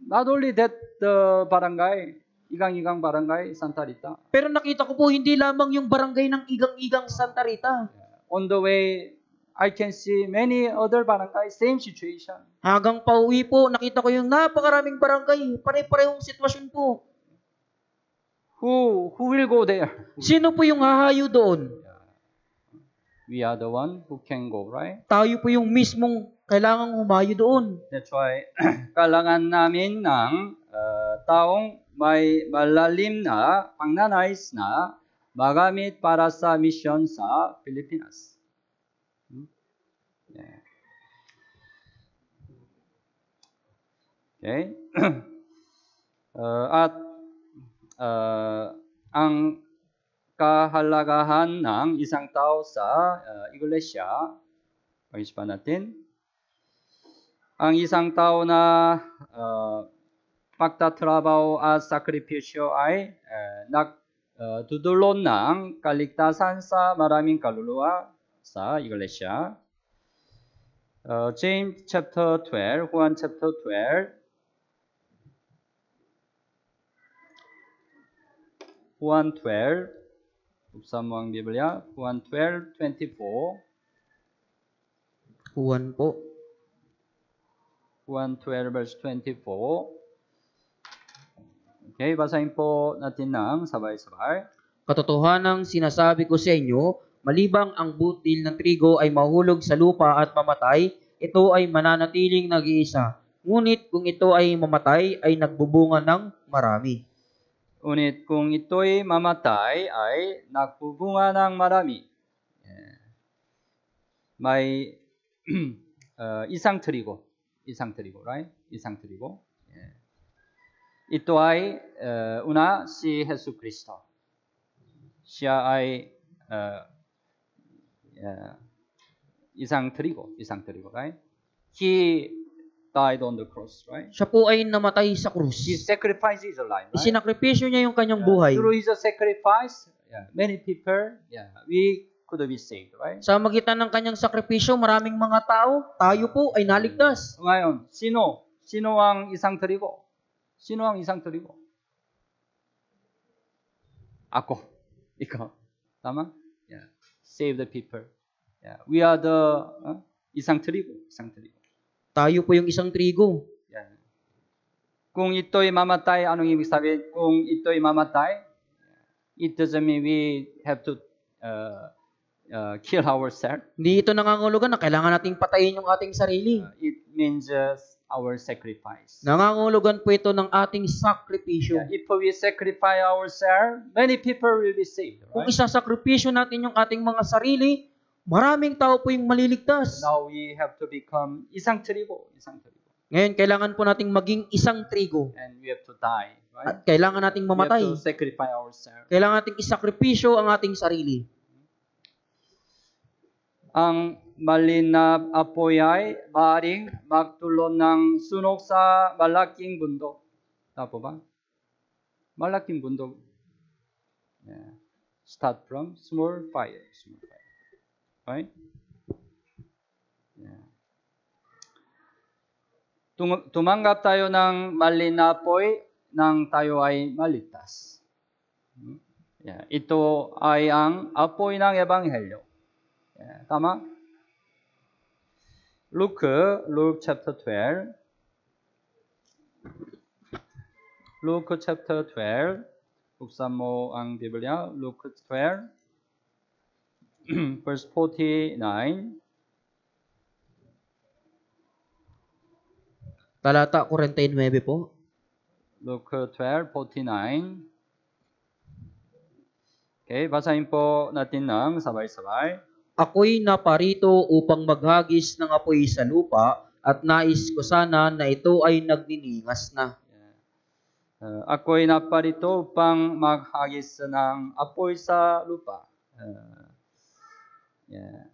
not only that the barangay, Igang-Igang Barangay, Santa Rita. Pero nakita ko po hindi lamang yung barangay ng Igang-Igang Santa Rita. On the way, I can see many other barangay, same situation. Hanggang pauwi po, nakita ko yung napakaraming barangay, pare-parehong sitwasyon po. Who will go there? Sino po yung hahayo doon? We are the one who can go, right? Tayo po yung mismong kailangang humayo doon. That's why kailangan namin ng taong may malalim na pagnanais na magamit para sa mission sa Pilipinas. Okay? At ang kahalagahan ng isang tao sa iglesia, pag-isipan natin, ang isang tao na pagtatrabaho at sakripisyo ay nagdudulot ng kaligtasan sa maraming kaluluwa sa iglesia. James chapter 12, Juan chapter 12, Juan 12, buksan mo ang Biblia, Juan 12:24. Juan po. Juan 12 verse 24. Okay, basahin po natin ng sabay-sabay. Katotohanang sinasabi ko sa inyo, malibang ang butil ng trigo ay mahulog sa lupa at mamatay, ito ay mananatiling nag-iisa. Ngunit kung ito ay mamatay, ay nagbubunga ng marami. Ngunit kung ito'y mamatay, ay nagbubunga ng marami. May isang trigo, right? Isang trigo. Ito ay una si Yesu Kristo. Siya ay isang trigo, right? He died on the cross, right? Siya po ay namatay sa krus. He sacrificed his life, right? Isinakripisyo niya yung kanyang buhay. Through his sacrifice, many people, we could be saved, right? Sa magitan ng kanyang sakripisyo, maraming mga tao, tayo po ay naligtas. Ngayon, sino ang isang trigo? Sino ang isang trigo? Ako, ikaw, tama? Yeah. Save the people. Yeah. We are the isang trigo. Tayo po yung isang trigo. Yeah. Kung ito'y mamatay, anong ibig sabihin? Kung ito'y mamatay, it doesn't mean we have to kill ourselves. Hindi ito nangangulugan na kailangan nating patayin yung ating sarili. It means our sacrifice. Nangangulugan po ito ng ating sakripisyo. Yeah. If we sacrifice ourselves, many people will be saved. Kung Right? isasakripisyo natin yung ating mga sarili, maraming tao po yung maliligtas. Now we have to become isang trigo. Ngayon, kailangan po nating maging isang trigo. And we have to die. Right? At kailangan nating We have mamatay. to sacrifice ourselves. Kailangan nating isakripisyo ang ating sarili. Ang malin na apoy ay maaaring magdulot ng sunog sa malaking bundok. Tama po ba? Malaking bundok. Yeah. Start from small fire. Right? Yeah. Tumanggap tayo ng malin na apoy nang tayo ay maligtas. Yeah. Ito ay ang apoy ng Ebanghelyo. Yeah. Tama? Luke chapter 12. Luke chapter 12. Buksan mo ang Biblia. Luke 12. verse 49. Talata 49 po. Luke 12:49. Okay, basahin po natin ng sabay-sabay. Ako'y naparito upang maghagis ng apoy sa lupa at nais ko sana na ito ay nagniningas na. Ako'y naparito upang maghagis ng apoy sa lupa. Yeah.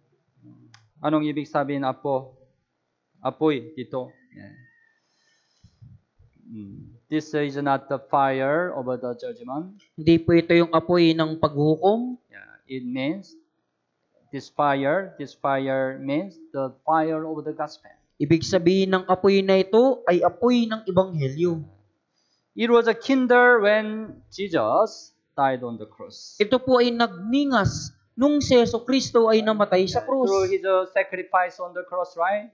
Anong ibig sabihin apoy dito? Yeah. This is not the fire of the judgment. Hindi po ito yung apoy ng paghuhukom. Yeah. It means this fire means the fire of the gospel. Ibig sabihin ng apoy na ito ay apoy ng ebanghelyo. It was a kindle when Jesus died on the cross. Ito po ay nagningas nung si Yesu Kristo ay namatay sa krus. Through his sacrifice on the cross, right?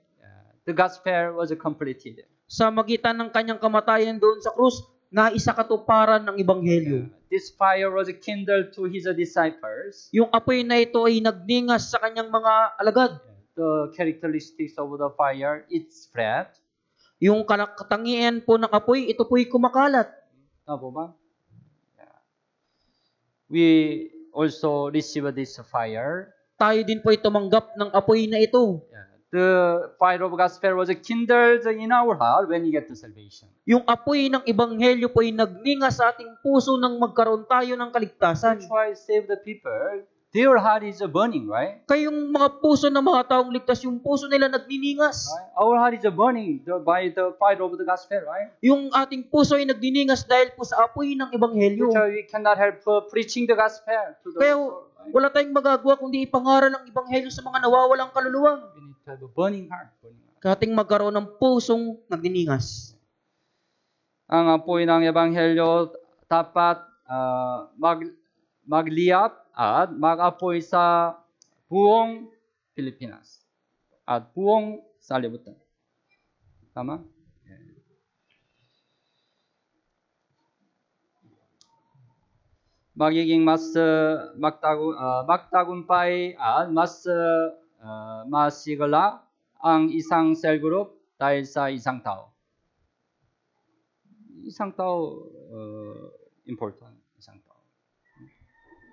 The gospel was completed. Sa magitan ng kanyang kamatayan doon sa krus, naisakatuparan ng ebanghelyo. This fire was kindled to his disciples. Yung apoy na ito ay nagningas sa kanyang mga alagad. The characteristics of the fire, it's flat. Yung katangian po ng apoy, ito po'y kumakalat. Tama po ba? We also receive this fire. Tayo din po ay tumanggap ng apoy na ito. the fire of gospel was kindled in our heart when we get to salvation. Yung apoy ng ebanghelyo po ay nagninga sa ating puso nang magkaroon tayo ng kaligtasan. That's why save the people. Their heart is burning, right? Kaya yung mga puso ng mga taong ligtas, yung puso nila nagniningas. Right? Our heart is burning by the fire of the gospel, right? Yung ating puso ay nagniningas dahil po sa apoy ng ebanghelyo. That's why we cannot help preaching the gospel to the Kaya world, right? wala tayong magagawa kundi ipangaral ang ebanghelyo sa mga nawawalang kaluluwa. We need to have a burning heart. Kaya ating magkaroon ng pusong nagniningas. Ang apoy ng ebanghelyo dapat magliyap at mag-apoy sa buong Pilipinas at buong sanlibutan. Tama? magiging mas magtagumpay at mas masigla ang isang cell group dahil sa isang tao. Isang tao important, isang tao.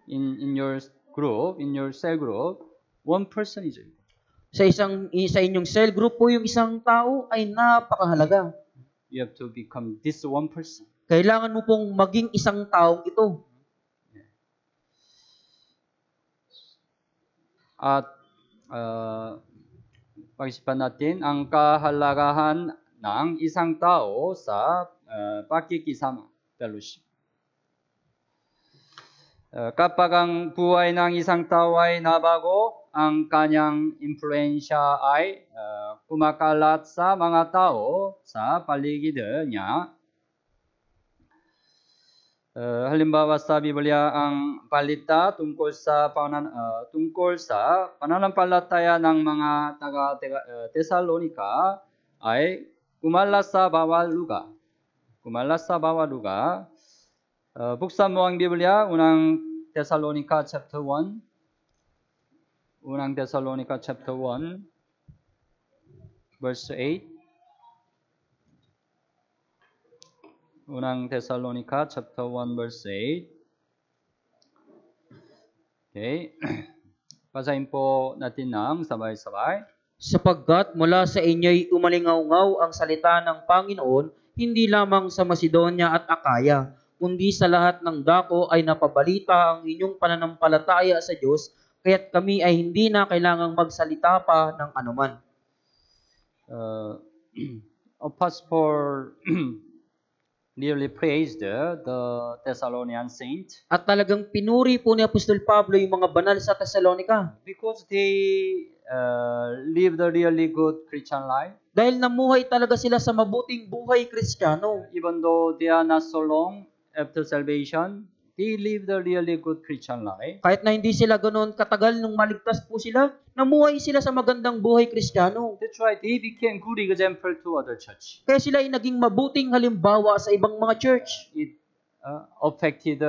In your group, in your cell group, one person is important. Sa inyong cell group po yung isang tao ay napakahalaga. You have to become this one person. Kailangan mo pong maging isang taong ito. At pag-isipan natin ang kahalagahan ng isang tao sa pakikisama, fellowship. Kapag ang buhay ng isang tao ay nabago, ang kanyang impluensya ay kumakalat sa mga tao sa paligid niya. Halimbawa sa Biblia, ang balita tungkol sa pananampalataya ng mga taga-Tesalonika ay kumalat sa bawat lugar. Kumalat sa bawat lugar. Buksan mo ang Biblia, unang Thessalonica chapter 1. Unang Thessalonica chapter 1, verse 8. Unang Thessalonica chapter 1, verse 8. Okay. Basahin po natin ng sabay-sabay. Sapagkat mula sa inyo'y umalingaw-ngaw ang salita ng Panginoon, hindi lamang sa Macedonia at Akaya, kundi sa lahat ng dako ay napabalita ang inyong pananampalataya sa Diyos, kaya't kami ay hindi na kailangang magsalita pa ng anuman. Pastor nearly praised the Thessalonian saint At talagang pinuri po ni Apostol Pablo yung mga banal sa Thessalonica because they lived a really good Christian life. dahil namuhay talaga sila sa mabuting buhay Kristiyano. Even though they are not so long after salvation, they lived a really good Christian life. Kahit na hindi sila ganoon katagal nung maligtas po sila, namuhay sila sa magandang buhay Kristiyano. That's why they became good example to other church. Kaya sila ay naging mabuting halimbawa sa ibang mga church. It affected,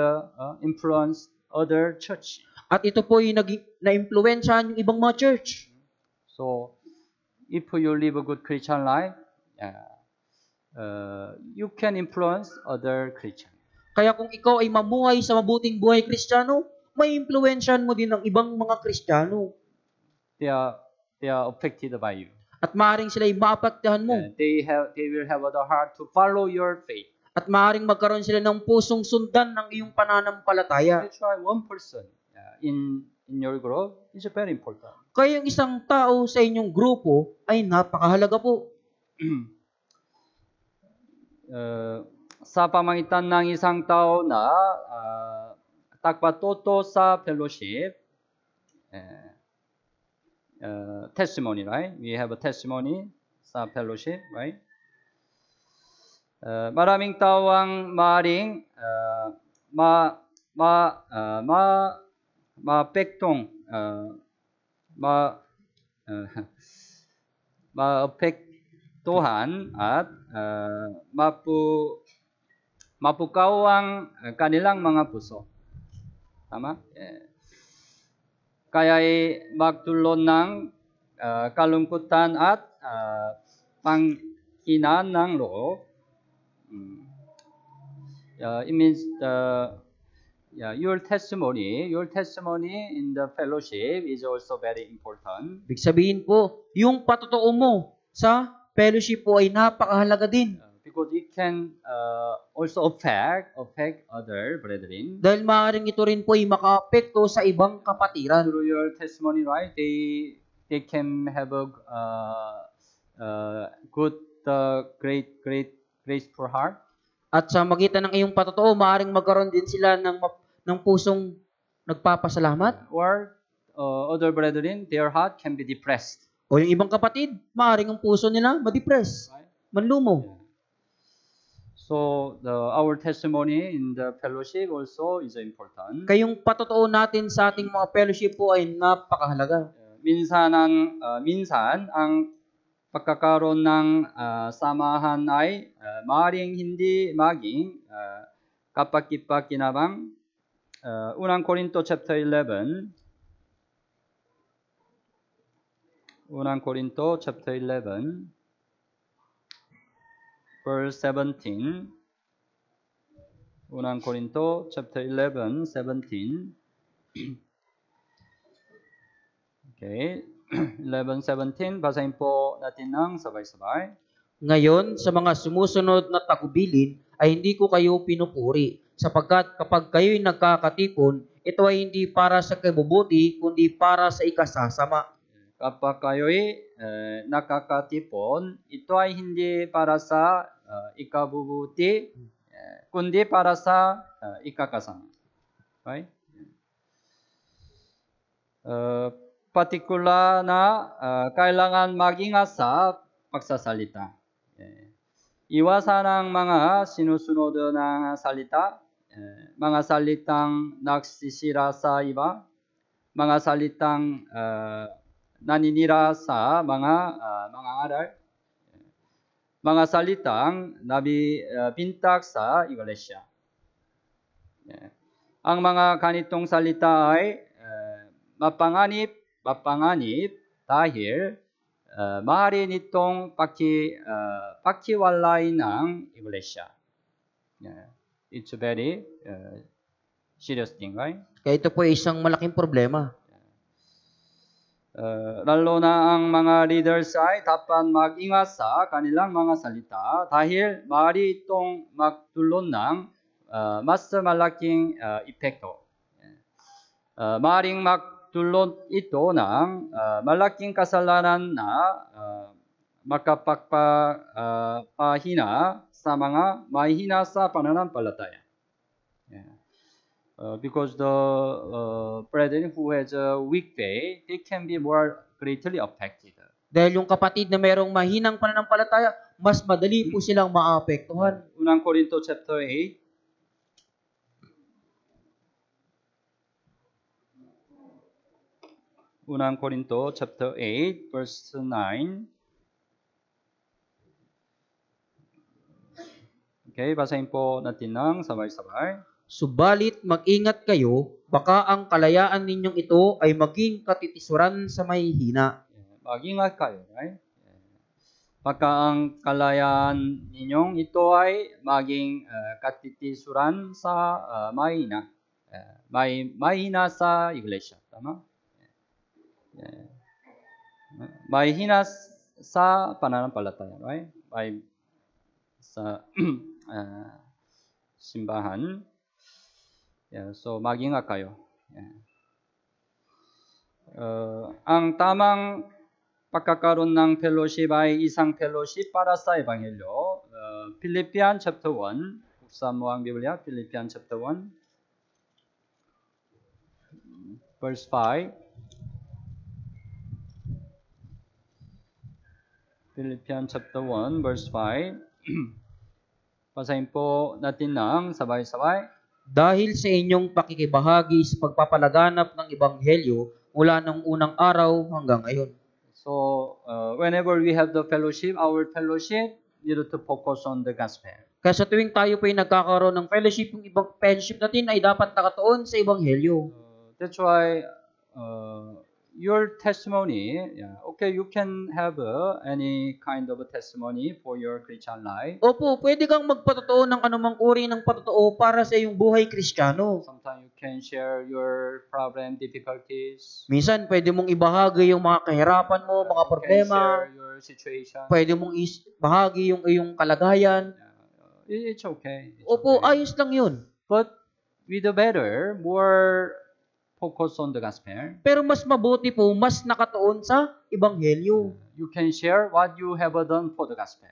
influenced other church. At ito po yung na-impluwensyahan yung ibang mga church. So, if you live a good Christian life, you can influence other Christians. Kaya kung ikaw ay mamuhay sa mabuting buhay Kristiyano, may impluwensyahan mo din ang ibang mga Kristiyano. They are affected by you. At maaaring sila ay maapektuhan mo. They will have the heart to follow your faith. At maaaring magkaroon sila ng pusong sundan ng iyong pananampalataya. That's why one person in your group is very important. Kaya yung isang tao sa inyong grupo ay napakahalaga po. Sa pamagitan ng isang tao na takpatoto sa fellowship, testimony, right? We have a testimony sa fellowship, right? Maraming tao ang maaring maapektuhan at mapukaw ang kanilang mga puso. Tama? Kaya'y magdulot ng kalungkutan at panghinaan ng loob. It means your testimony in the fellowship is also very important. Ibig sabihin po, yung patotoo mo sa fellowship po ay napakahalaga din. Because it can also affect other brethren. Dahil maaaring ito rin po ay makaapekto sa ibang kapatiran. Through your testimony, right? They can have a good, great grateful heart. At sa magitan ng iyong patotoo, maaaring magkaroon din sila ng pusong nagpapasalamat. Or other brethren, their heart can be depressed. O yung ibang kapatid, maaaring ang puso nila ma-depress, Right? manlumo. So our testimony in the fellowship also is important. Kayong patotoo natin sa ating mga fellowship po ay napakahalaga. Minsan ang pagkakaroon ng samahan ay maaaring hindi maging kapaki-pakinabang. Unang Korinto chapter 11. Unang Korinto chapter 11 verse 17. Unang Korinto chapter 11, 17. Okay. 11:17, basahin po natin ng sabay-sabay. Ngayon, sa mga sumusunod na tagubilin, ay hindi ko kayo pinupuri, sapagkat kapag kayo'y nagkakatipon, ito ay hindi para sa kabubuti, kundi para sa ikasasama. Kapag kayo'y nakakatipon, ito ay hindi para sa ikabubuti, kundi para sa ikakasama. Right? Particular na kailangan mag-ingat sa pagsasalita. Iwasan ang mga sinusunod na salita, mga salitang nagsisira sa iba, mga salitang naninira sa mga aral, mga salitang nabibintag sa iglesia. Ang mga ganitong salita ay mapanganib dahil maaari nitong pakiwalay ng iglesia. It's a very serious thing, right? Kaya ito po ay isang malaking problema. Lalo na ang mga leaders ay dapat mag-ingat sa kanilang mga salita dahil maaari itong magdulot ng mas malaking epekto. Maaaring magdulot ito ng malaking kasalanan na makapagpahina sa mga mahihina sa pananampalataya. Because the brethren who has a weak faith, they can be more greatly affected. Dahil yung kapatid na mayroong mahinang pananampalataya, mas madali po silang maapektuhan. Unang Korinto chapter 8. Unang Korinto chapter 8 verse 9. Okay, basahin po natin ng sabay-sabay. Subalit mag-ingat kayo, baka ang kalayaan ninyong ito ay maging katitisuran sa mahihina. Mag-ingat kayo, right? Baka ang kalayaan ninyong ito ay maging katitisuran sa mahina. Mahina sa iglesia, tama? Mahina sa pananampalataya, right? Sa simbahan. So mag-ingat kayo. Ang tamang pagkakaroon ng fellowship ay isang fellowship para sa Ebanghelyo. Philippians chapter 1. Buksan mo ang Biblia, Philippians chapter 1. Verse 5. Philippians chapter 1, verse 5. Basahin po natin ng sabay-sabay. Dahil sa inyong pakikibahagi sa pagpapalaganap ng Ebanghelyo mula ng unang araw hanggang ngayon. So, whenever we have the fellowship, our fellowship need to focus on the gospel. Kaya sa tuwing tayo po ay nagkakaroon ng fellowship, yung ibang fellowship natin ay dapat nakatuon sa Ebanghelyo. That's why your testimony, okay, you can have any kind of a testimony for your Christian life. Opo, pwede kang magpatotoo ng anumang uri ng patotoo para sa iyong buhay Kristiyano. Sometimes you can share your problem, difficulties. Minsan, pwede mong ibahagi yung mga kahirapan mo, mga You can problema. share your situation. Pwede mong ibahagi yung iyong kalagayan. It's okay. It's Opo, okay. ayos lang yun. But with the better, more focus on the gospel. Pero mas mabuti po, mas nakatuon sa Ebanghelyo. You can share what you have done for the gospel.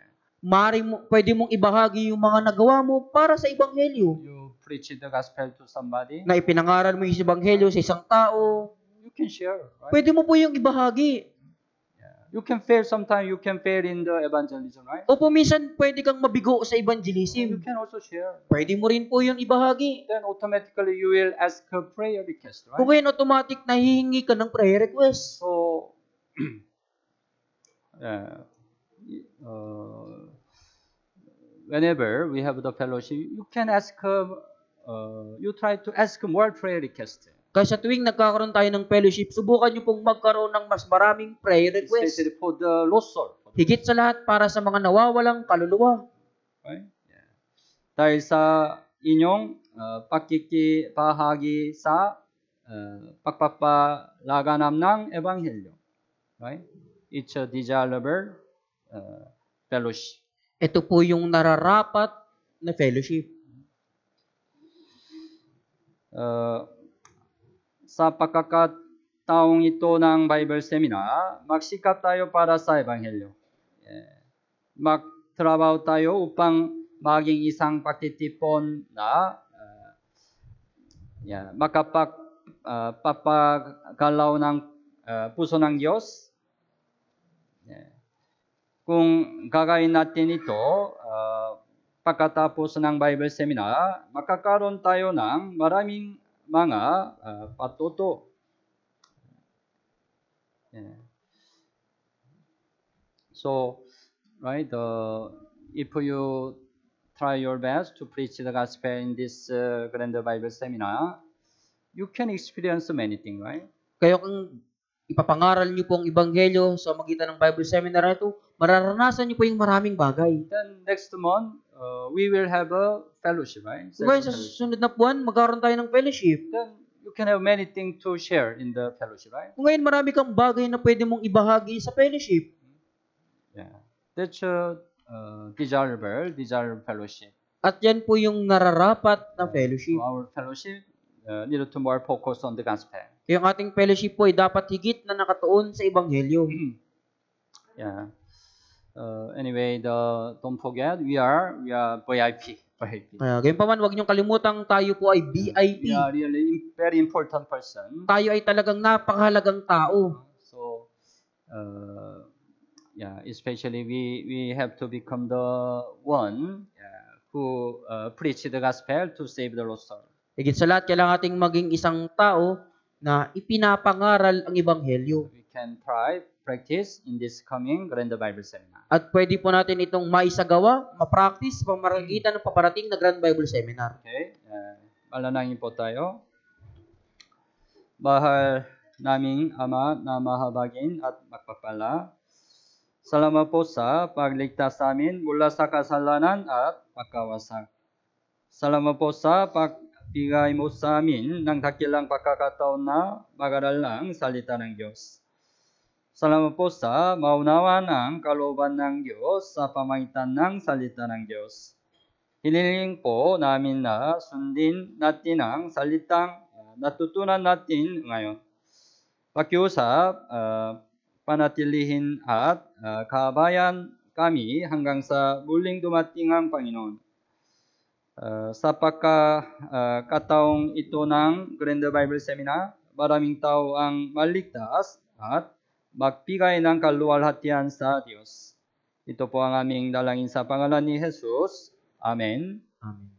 Pwede mong ibahagi yung mga nagawa mo para sa Ebanghelyo. You preach the gospel to somebody. Na ipinangaral mo yung Ebanghelyo sa isang tao. You can share. Right? Pwede mo po yung ibahagi. You can fail sometimes. You can fail in the evangelism, right? Opo, minsan pwede kang mabigo sa You evangelism. can also share. Pwede mo rin po yung ibahagi. Then automatically you will ask a prayer request, Kung right? ngayon automatic na hihingi ka ng prayer request. So, whenever we have the fellowship, you can ask. You try to ask more prayer requests. Kaya sa tuwing nagkakaroon tayo ng fellowship, subukan nyo pong magkaroon ng mas maraming prayer request. Especially for the lost soul. Higit sa lahat para sa mga nawawalang kaluluwa. Right? Yeah. Dahil sa inyong pakikibahagi sa pagpapalaganap ng Ebanghelyo. Right? It's a desirable fellowship. Ito po yung nararapat na fellowship. Sa pagkakataong ito ng Bible Seminar, magsikap tayo para sa Ebanghelyo. Magtrabaho tayo upang maging isang pagtitipon na makapagpapagalaw ng puso ng Diyos. Kung gagawin natin ito, pagkatapos ng Bible Seminar, makakaroon tayo ng maraming mga patuto. So, right, if you try your best to preach the gospel in this Grand Bible Seminar, you can experience many things, right? Kaya kung ipapangaral niyo po ang Ebanghelyo sa magitan ng Bible Seminar na ito, mararanasan niyo po yung maraming bagay. Then next month, we will have a fellowship, right? Kaya sa susunod na buwan, magkaroon tayo ng fellowship. Then you can have many things to share in the fellowship, right? Kung ngayon marami kang bagay na pwede mong ibahagi sa fellowship. Yeah, that's a desirable fellowship. At yan po yung nararapat na So fellowship. our fellowship need to more focus on the gospel. Yung ating fellowship po ay dapat higit na nakatuon sa Ebanghelyo. Yeah. Anyway, don't forget we are VIP. Kaya gayon pa man, huwag niyong kalimutang tayo po ay VIP. We are really very important person. Tayo ay talagang napakahalagang tao. So, especially we have to become the one who preach the gospel to save the lost soul. Higit sa lahat, kailangan ating maging isang tao na ipinapangaral ang Ebanghelyo. We can try practice in this coming Grand Bible Seminar. At pwede po natin itong maisagawa, ma-practice sa pamamagitan ng paparating na Grand Bible Seminar. Okay, manalangin po tayo. Mahal naming Ama na mahabagin at magpapala, salamat po sa pagligtas sa amin mula sa kasalanan at pagkawasak. Salamat po sa pagbigay mo sa amin ng dakilang pagkakataon na mag-aral ang salita ng Diyos. Salamat po sa maunawaan ang kalooban ng Diyos sa pamamagitan ng salita ng Diyos. Hiniling po namin na sundin natin ang salitang natutunan natin ngayon. Pakiusap, panatilihin at kabayan kami hanggang sa muling dumating ang Panginoon. Sa pagkakataong ito ng Grand Bible Seminar, maraming tao ang maligtas at magbigay ng kaluwalhatian sa Diyos. Ito po ang aming dalangin sa pangalan ni Jesus. Amen. Amen.